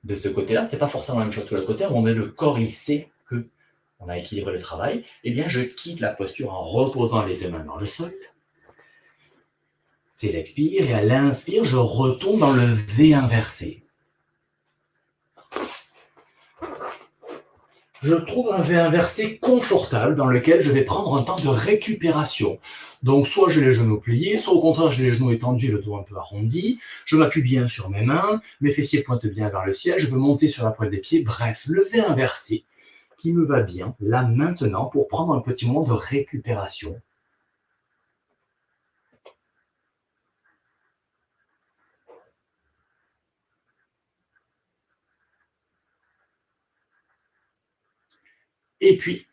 de ce côté-là, c'est pas forcément la même chose que l'autre côté, où le corps, il sait que on a équilibré le travail, eh bien, je quitte la posture en reposant les deux mains dans le sol. C'est l'expire, et à l'inspire, je retombe dans le V inversé. Je trouve un V inversé confortable dans lequel je vais prendre un temps de récupération. Donc, soit j'ai les genoux pliés, soit au contraire, j'ai les genoux étendus, le dos un peu arrondi. Je m'appuie bien sur mes mains, mes fessiers pointent bien vers le ciel, je peux monter sur la pointe des pieds. Bref, le V inversé qui me va bien, là, maintenant, pour prendre un petit moment de récupération. Et puis,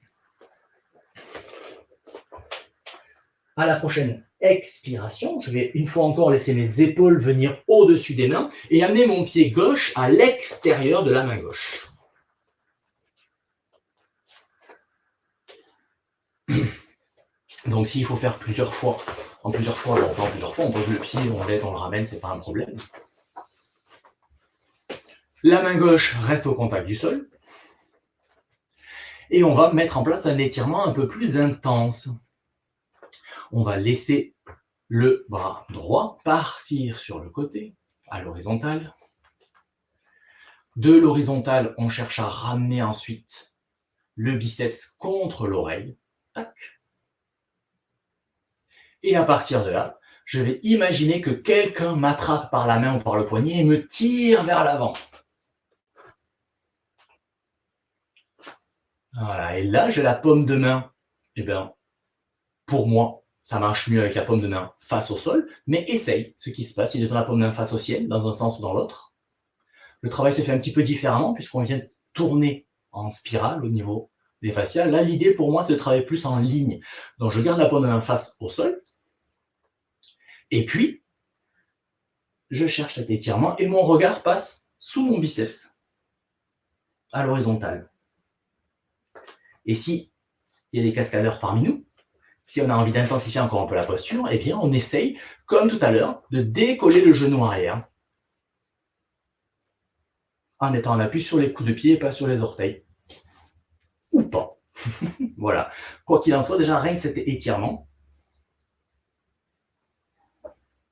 à la prochaine expiration, je vais une fois encore laisser mes épaules venir au-dessus des mains et amener mon pied gauche à l'extérieur de la main gauche. Donc s'il faut faire plusieurs fois, on pose le pied, on l'aide, on le ramène, c'est pas un problème. La main gauche reste au contact du sol. Et on va mettre en place un étirement un peu plus intense. On va laisser le bras droit, partir sur le côté, à l'horizontale. De l'horizontale, on cherche à ramener ensuite le biceps contre l'oreille. Tac. Et à partir de là, je vais imaginer que quelqu'un m'attrape par la main ou par le poignet et me tire vers l'avant. Voilà, et là, j'ai la paume de main. Eh bien, pour moi, ça marche mieux avec la paume de main face au sol, mais essaye ce qui se passe si tu as la paume de main face au ciel, dans un sens ou dans l'autre. Le travail se fait un petit peu différemment, puisqu'on vient tourner en spirale au niveau des fascias. Là, l'idée pour moi, c'est de travailler plus en ligne. Donc, je garde la paume de main face au sol, et puis, je cherche cet étirement, et mon regard passe sous mon biceps, à l'horizontale. Et si il y a des cascadeurs parmi nous, si on a envie d'intensifier encore un peu la posture, eh bien, on essaye, comme tout à l'heure, de décoller le genou arrière, en étant en appui sur les coups de pied et pas sur les orteils. Ou pas. Voilà. Quoi qu'il en soit, déjà, rien que cet étirement.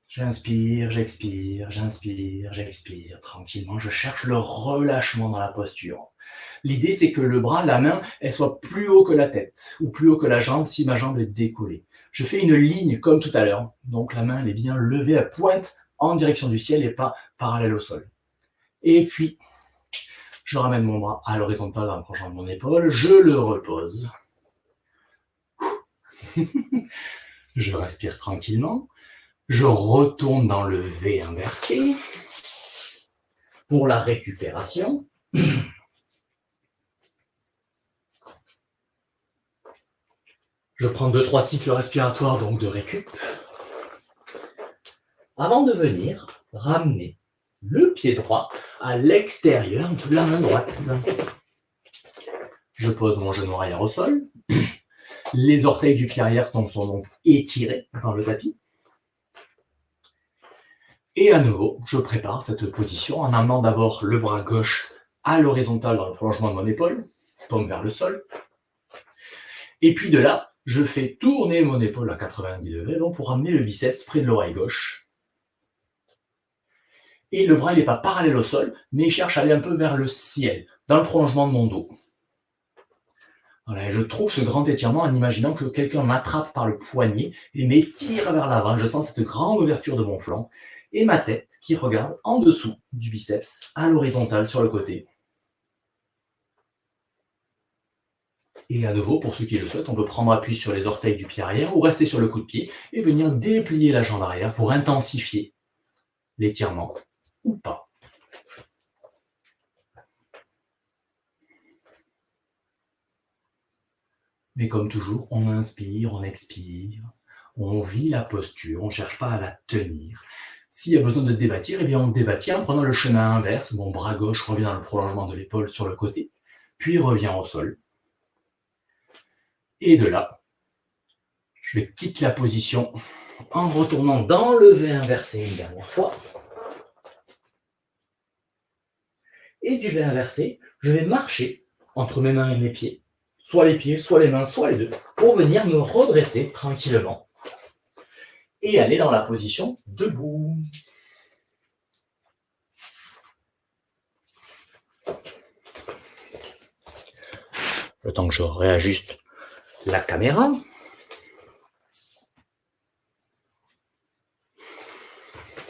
J'inspire, j'expire, j'inspire, j'expire. Tranquillement, je cherche le relâchement dans la posture. L'idée, c'est que le bras, la main, elle soit plus haut que la tête ou plus haut que la jambe si ma jambe est décollée. Je fais une ligne comme tout à l'heure. Donc, la main, elle est bien levée à pointe en direction du ciel et pas parallèle au sol. Et puis, je ramène mon bras à l'horizontale en approchant de mon épaule. Je le repose. Je respire tranquillement. Je retourne dans le V inversé pour la récupération. Je prends 2-3 cycles respiratoires donc de récup. Avant de venir ramener le pied droit à l'extérieur de la main droite. Je pose mon genou arrière au sol. Les orteils du pied arrière sont donc étirés dans le tapis. Et à nouveau, je prépare cette position en amenant d'abord le bras gauche à l'horizontale dans le prolongement de mon épaule, paume vers le sol. Et puis de là, je fais tourner mon épaule à 90 degrés donc pour amener le biceps près de l'oreille gauche. Et le bras, il n'est pas parallèle au sol, mais il cherche à aller un peu vers le ciel, dans le prolongement de mon dos. Voilà, je trouve ce grand étirement en imaginant que quelqu'un m'attrape par le poignet et m'étire vers l'avant. Je sens cette grande ouverture de mon flanc et ma tête qui regarde en dessous du biceps, à l'horizontale sur le côté. Et à nouveau, pour ceux qui le souhaitent, on peut prendre appui sur les orteils du pied arrière ou rester sur le coup de pied et venir déplier la jambe arrière pour intensifier l'étirement ou pas. Mais comme toujours, on inspire, on expire, on vit la posture, on ne cherche pas à la tenir. S'il y a besoin de débattir, eh bien on débattit en prenant le chemin inverse. Mon bras gauche revient dans le prolongement de l'épaule sur le côté, puis revient au sol. Et de là, je quitte la position en retournant dans le V inversé une dernière fois. Et du V inversé, je vais marcher entre mes mains et mes pieds, soit les pieds, soit les mains, soit les deux, pour venir me redresser tranquillement et aller dans la position debout. Le temps que je réajuste la caméra.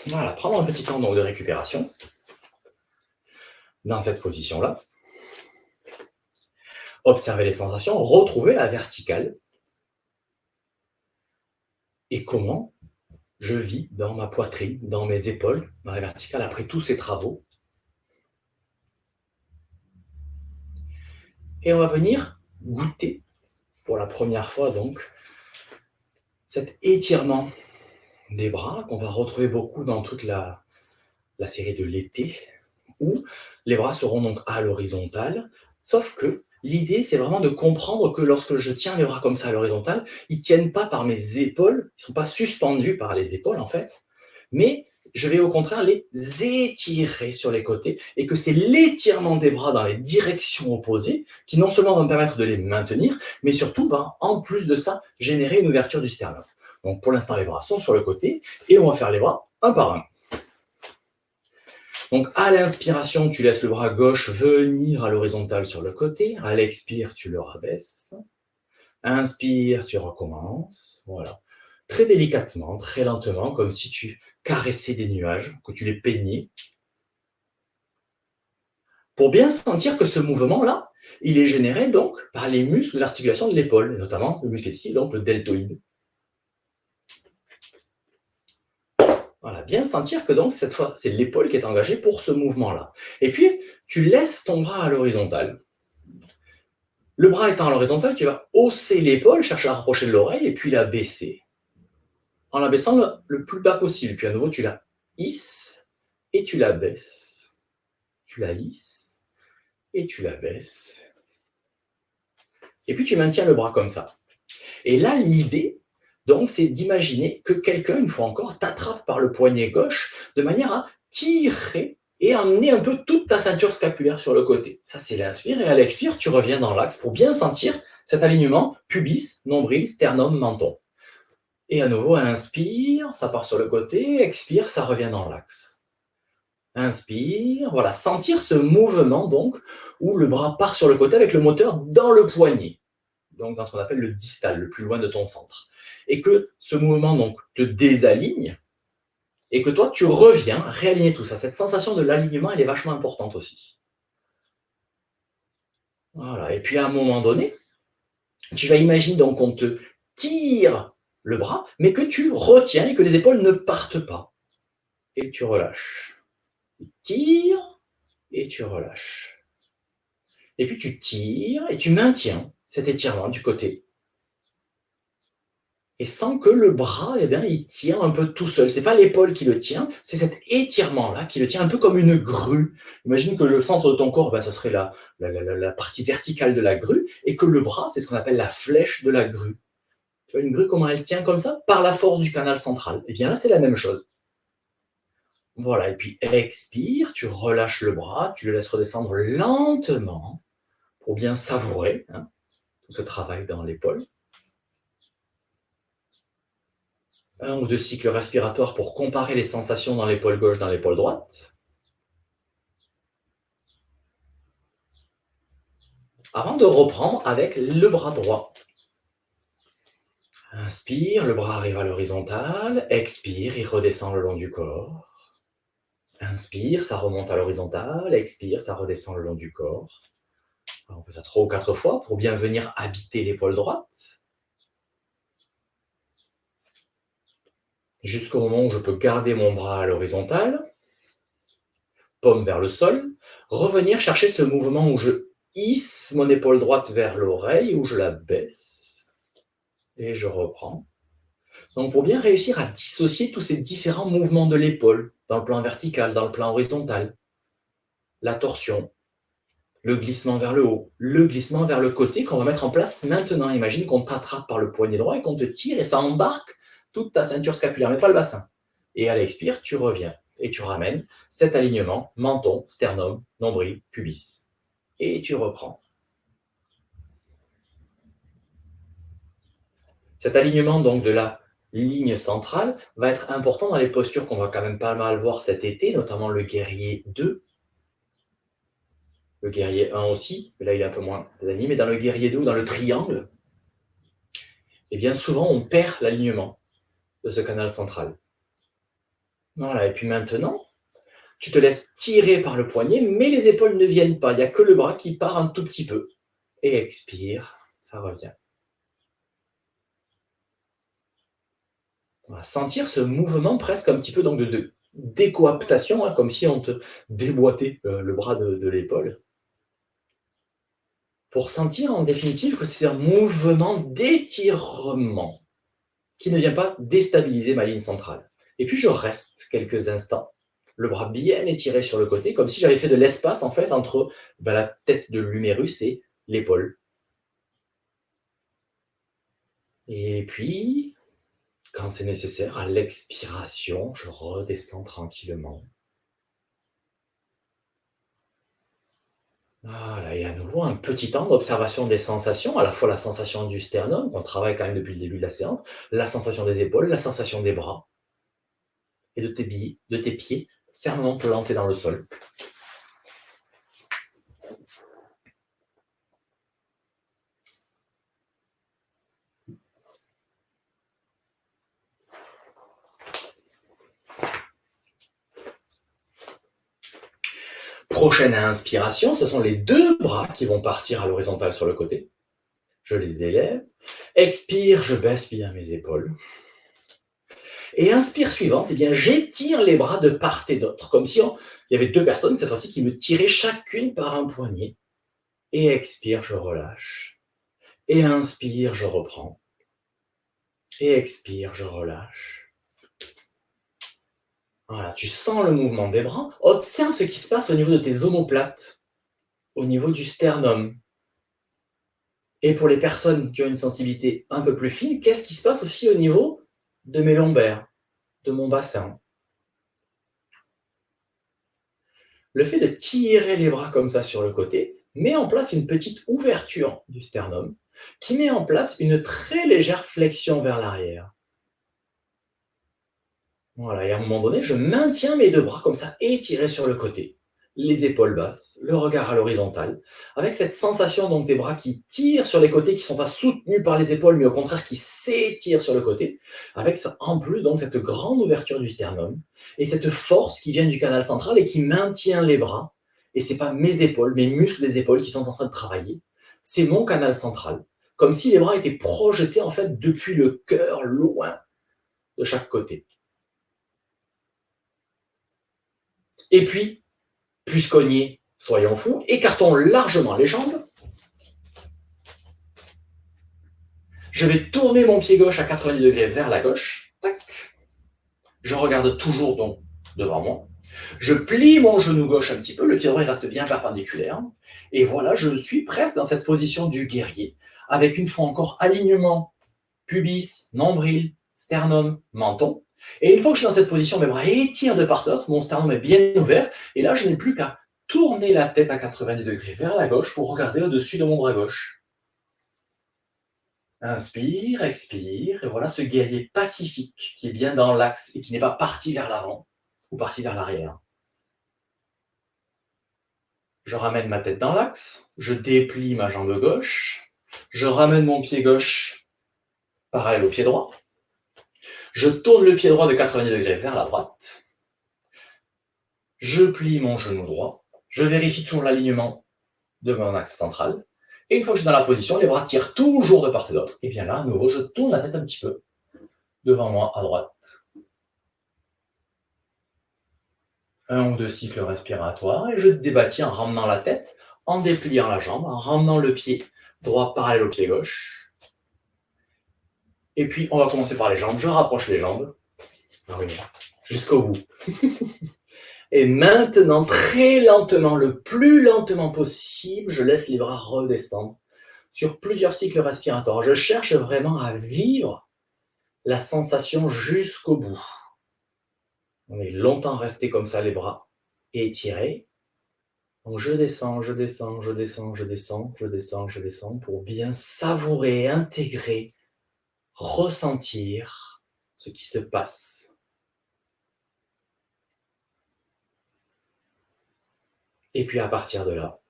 Voilà, prendre un petit temps donc de récupération dans cette position-là. Observer les sensations, retrouver la verticale. Et comment je vis dans ma poitrine, dans mes épaules, dans la verticale, après tous ces travaux. Et on va venir goûter pour la première fois donc cet étirement des bras qu'on va retrouver beaucoup dans toute la série de l'été, où les bras seront donc à l'horizontale, sauf que l'idée, c'est vraiment de comprendre que lorsque je tiens les bras comme ça à l'horizontale, ils ne tiennent pas par mes épaules, ils ne sont pas suspendus par les épaules en fait, mais je vais au contraire les étirer sur les côtés et que c'est l'étirement des bras dans les directions opposées qui non seulement va me permettre de les maintenir, mais surtout va, en plus de ça, générer une ouverture du sternum. Donc pour l'instant, les bras sont sur le côté et on va faire les bras un par un. Donc à l'inspiration, tu laisses le bras gauche venir à l'horizontale sur le côté. À l'expire, tu le rabaisses. Inspire, tu recommences. Voilà. Très délicatement, très lentement, comme si tu caressais des nuages, que tu les peignais. Pour bien sentir que ce mouvement-là, il est généré donc par les muscles de l'articulation de l'épaule, notamment le muscle ici, donc le deltoïde. Voilà, bien sentir que donc cette fois, c'est l'épaule qui est engagée pour ce mouvement-là. Et puis, tu laisses ton bras à l'horizontale. Le bras étant à l'horizontale, tu vas hausser l'épaule, chercher à la rapprocher de l'oreille et puis la baisser. En la baissant le plus bas possible. Puis à nouveau, tu la hisses et tu la baisses. Tu la hisses et tu la baisses. Et puis tu maintiens le bras comme ça. Et là, l'idée, donc, c'est d'imaginer que quelqu'un, une fois encore, t'attrape par le poignet gauche de manière à tirer et emmener un peu toute ta ceinture scapulaire sur le côté. Ça, c'est l'inspire. Et à l'expire, tu reviens dans l'axe pour bien sentir cet alignement pubis, nombril, sternum, menton. Et à nouveau, inspire, ça part sur le côté. Expire, ça revient dans l'axe. Inspire, voilà, sentir ce mouvement donc où le bras part sur le côté avec le moteur dans le poignet. Donc dans ce qu'on appelle le distal, le plus loin de ton centre. Et que ce mouvement donc te désaligne et que toi tu reviens réaligner tout ça. Cette sensation de l'alignement, elle est vachement importante aussi. Voilà. Et puis à un moment donné, tu vas imaginer donc qu'on te tire le bras, mais que tu retiens et que les épaules ne partent pas. Et tu relâches. Tu tires et tu relâches. Et puis tu tires et tu maintiens cet étirement du côté. Et sans que le bras, eh bien, il tient un peu tout seul. C'est pas l'épaule qui le tient, c'est cet étirement-là qui le tient un peu comme une grue. Imagine que le centre de ton corps, ben, ce serait la partie verticale de la grue, et que le bras, c'est ce qu'on appelle la flèche de la grue. Tu vois, une grue, comment elle tient comme ça? Par la force du canal central. Et bien là, c'est la même chose. Voilà, et puis expire, tu relâches le bras, tu le laisses redescendre lentement pour bien savourer tout ce travail dans l'épaule. 1 ou 2 cycles respiratoires pour comparer les sensations dans l'épaule gauche, dans l'épaule droite. Avant de reprendre avec le bras droit. Inspire, le bras arrive à l'horizontale. Expire, il redescend le long du corps. Inspire, ça remonte à l'horizontale. Expire, ça redescend le long du corps. Alors on fait ça 3 ou 4 fois pour bien venir habiter l'épaule droite. Jusqu'au moment où je peux garder mon bras à l'horizontale. Paume vers le sol. Revenir chercher ce mouvement où je hisse mon épaule droite vers l'oreille, où je la baisse. Et je reprends. Donc pour bien réussir à dissocier tous ces différents mouvements de l'épaule, dans le plan vertical, dans le plan horizontal, la torsion, le glissement vers le haut, le glissement vers le côté qu'on va mettre en place maintenant. Imagine qu'on t'attrape par le poignet droit et qu'on te tire et ça embarque toute ta ceinture scapulaire, mais pas le bassin. Et à l'expire, tu reviens et tu ramènes cet alignement menton, sternum, nombril, pubis. Et tu reprends. Cet alignement donc de la ligne centrale va être important dans les postures qu'on va quand même pas mal voir cet été, notamment le guerrier 2, le guerrier 1 aussi, mais là il est un peu moins animé, mais dans le guerrier 2 ou dans le triangle, eh bien souvent on perd l'alignement de ce canal central. Voilà, et puis maintenant, tu te laisses tirer par le poignet, mais les épaules ne viennent pas, il n'y a que le bras qui part un tout petit peu. Et expire, ça revient. On va sentir ce mouvement presque un petit peu donc de décoaptation, comme si on te déboîtait le bras de l'épaule. Pour sentir en définitive que c'est un mouvement d'étirement qui ne vient pas déstabiliser ma ligne centrale. Et puis je reste quelques instants, le bras bien étiré sur le côté, comme si j'avais fait de l'espace en fait entre la tête de l'humérus et l'épaule. Et puis, quand c'est nécessaire, à l'expiration, je redescends tranquillement. Voilà, et à nouveau, un petit temps d'observation des sensations, à la fois la sensation du sternum, qu'on travaille quand même depuis le début de la séance, la sensation des épaules, la sensation des bras et de tes pieds fermement plantés dans le sol. Prochaine inspiration, ce sont les deux bras qui vont partir à l'horizontale sur le côté. Je les élève. Expire, je baisse bien mes épaules. Et inspire suivante, eh bien, j'étire les bras de part et d'autre, comme si il y avait deux personnes, cette fois-ci, qui me tiraient chacune par un poignet. Et expire, je relâche. Et inspire, je reprends. Et expire, je relâche. Voilà, tu sens le mouvement des bras. Observe ce qui se passe au niveau de tes omoplates, au niveau du sternum. Et pour les personnes qui ont une sensibilité un peu plus fine, qu'est-ce qui se passe aussi au niveau de mes lombaires, de mon bassin? Le fait de tirer les bras comme ça sur le côté met en place une petite ouverture du sternum qui met en place une très légère flexion vers l'arrière. Voilà, et à un moment donné, je maintiens mes deux bras comme ça étirés sur le côté, les épaules basses, le regard à l'horizontale, avec cette sensation donc des bras qui tirent sur les côtés, qui ne sont pas soutenus par les épaules, mais au contraire qui s'étirent sur le côté, avec ça, en plus donc cette grande ouverture du sternum et cette force qui vient du canal central et qui maintient les bras. Et c'est pas mes épaules, mes muscles des épaules qui sont en train de travailler, c'est mon canal central, comme si les bras étaient projetés en fait depuis le cœur, loin de chaque côté. Et puis, puisqu'on y est, soyons fous, écartons largement les jambes. Je vais tourner mon pied gauche à 90 degrés vers la gauche. Tac. Je regarde toujours donc devant moi. Je plie mon genou gauche un petit peu, le pied droit reste bien perpendiculaire. Et voilà, je suis presque dans cette position du guerrier, avec une fois encore alignement pubis, nombril, sternum, menton. Et une fois que je suis dans cette position, mes bras étirent de part et d'autre, mon sternum est bien ouvert, et là, je n'ai plus qu'à tourner la tête à 90 degrés vers la gauche pour regarder au-dessus de mon bras gauche. Inspire, expire, et voilà ce guerrier pacifique qui est bien dans l'axe et qui n'est pas parti vers l'avant ou parti vers l'arrière. Je ramène ma tête dans l'axe, je déplie ma jambe gauche, je ramène mon pied gauche parallèle au pied droit, je tourne le pied droit de 90 degrés vers la droite, je plie mon genou droit, je vérifie toujours l'alignement de mon axe central, et une fois que je suis dans la position, les bras tirent toujours de part et d'autre, et bien là, à nouveau, je tourne la tête un petit peu devant moi à droite. Un ou deux cycles respiratoires, et je débâtis en ramenant la tête, en dépliant la jambe, en ramenant le pied droit parallèle au pied gauche. Et puis, on va commencer par les jambes. Je rapproche les jambes. Ah oui, jusqu'au bout. Et maintenant, très lentement, le plus lentement possible, je laisse les bras redescendre sur plusieurs cycles respiratoires. Je cherche vraiment à vivre la sensation jusqu'au bout. On est longtemps resté comme ça, les bras étirés. Donc je descends, je descends, je descends, je descends, je descends, je descends pour bien savourer, intégrer, ressentir ce qui se passe. Et puis à partir de là,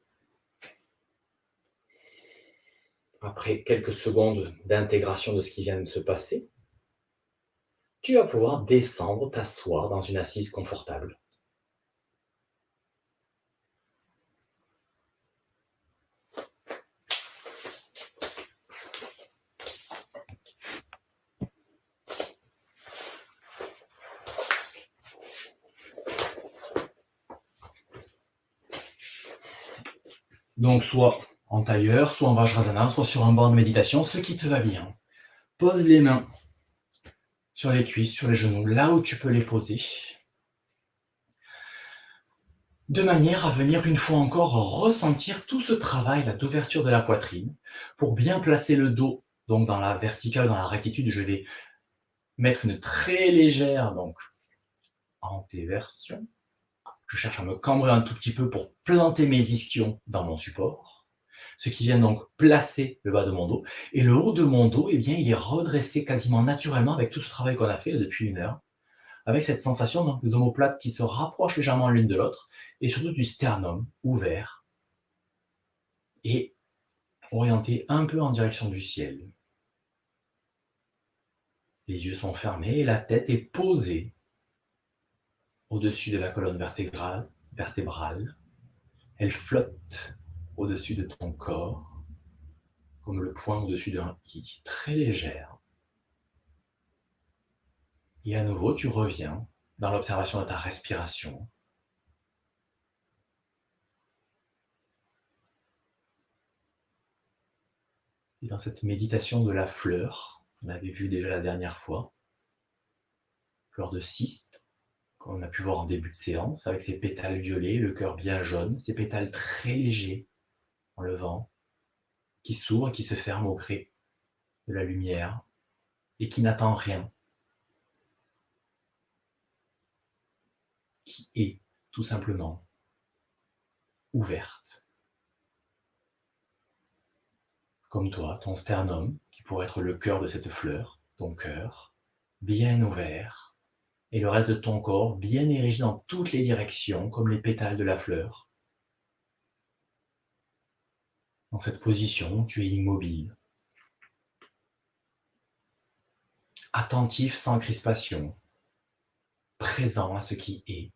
après quelques secondes d'intégration de ce qui vient de se passer, tu vas pouvoir descendre, t'asseoir dans une assise confortable. Donc soit en tailleur, soit en Vajrasana, soit sur un banc de méditation, ce qui te va bien. Pose les mains sur les cuisses, sur les genoux, là où tu peux les poser. De manière à venir une fois encore ressentir tout ce travail là, d'ouverture de la poitrine pour bien placer le dos donc dans la verticale, dans la rectitude. Je vais mettre une très légère donc antéversion. Je cherche à me cambrer un tout petit peu pour planter mes ischions dans mon support, ce qui vient donc placer le bas de mon dos. Et le haut de mon dos, eh bien, il est redressé quasiment naturellement avec tout ce travail qu'on a fait là, depuis 1 heure, avec cette sensation donc, des omoplates qui se rapprochent légèrement l'une de l'autre, et surtout du sternum ouvert et orienté un peu en direction du ciel. Les yeux sont fermés et la tête est posée au-dessus de la colonne vertébrale. Elle flotte au-dessus de ton corps, comme le poing au-dessus d'un pic, très légère. Et à nouveau, tu reviens dans l'observation de ta respiration. Et dans cette méditation de la fleur, on avait vu déjà la dernière fois, fleur de cyste, qu'on a pu voir en début de séance, avec ses pétales violets, le cœur bien jaune, ses pétales très légers en le vent, qui s'ouvre et qui se ferme au gré de la lumière et qui n'attend rien, qui est tout simplement ouverte. Comme toi, ton sternum, qui pourrait être le cœur de cette fleur, ton cœur, bien ouvert, et le reste de ton corps bien érigé dans toutes les directions, comme les pétales de la fleur. Dans cette position, tu es immobile, attentif sans crispation, présent à ce qui est,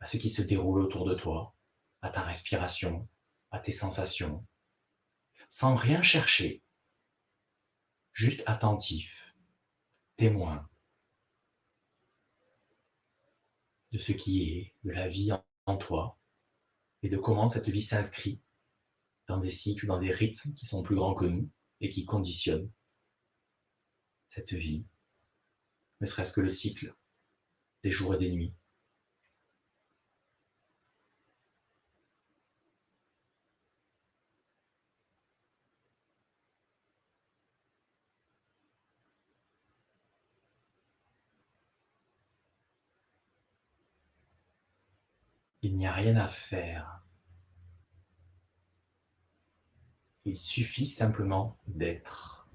à ce qui se déroule autour de toi, à ta respiration, à tes sensations, sans rien chercher, juste attentif, témoin de ce qui est, de la vie en toi, et de comment cette vie s'inscrit dans des cycles, dans des rythmes qui sont plus grands que nous et qui conditionnent cette vie, ne serait-ce que le cycle des jours et des nuits. Il n'y a rien à faire. Il suffit simplement d'être,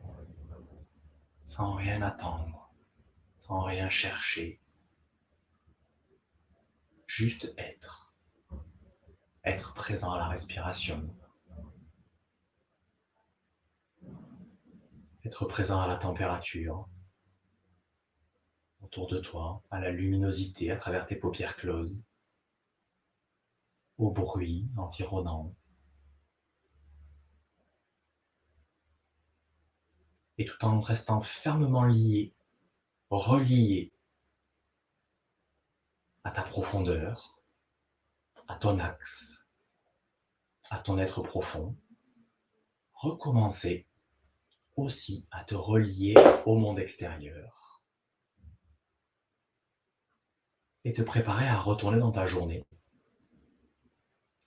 sans rien attendre, sans rien chercher. Juste être. Être présent à la respiration. Être présent à la température autour de toi, à la luminosité à travers tes paupières closes, au bruit environnant. Et tout en restant fermement lié, relié à ta profondeur, à ton axe, à ton être profond, recommencer aussi à te relier au monde extérieur et te préparer à retourner dans ta journée,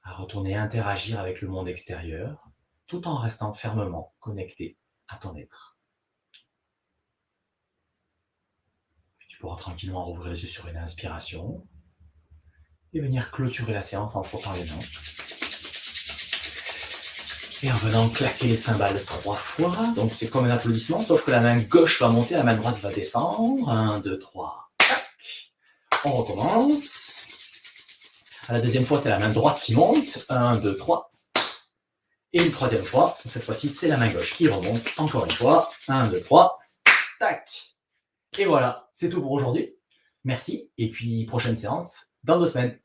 à retourner interagir avec le monde extérieur, tout en restant fermement connecté à ton être. Puis tu pourras tranquillement rouvrir les yeux sur une inspiration et venir clôturer la séance en frottant les mains. Et en venant claquer les cymbales 3 fois, donc c'est comme un applaudissement, sauf que la main gauche va monter, la main droite va descendre. 1, 2, 3, tac. On recommence. À la deuxième fois, c'est la main droite qui monte. 1, 2, 3. Et une troisième fois, cette fois-ci, c'est la main gauche qui remonte. Encore une fois. 1, 2, 3. Tac. Et voilà, c'est tout pour aujourd'hui. Merci. Et puis, prochaine séance dans 2 semaines.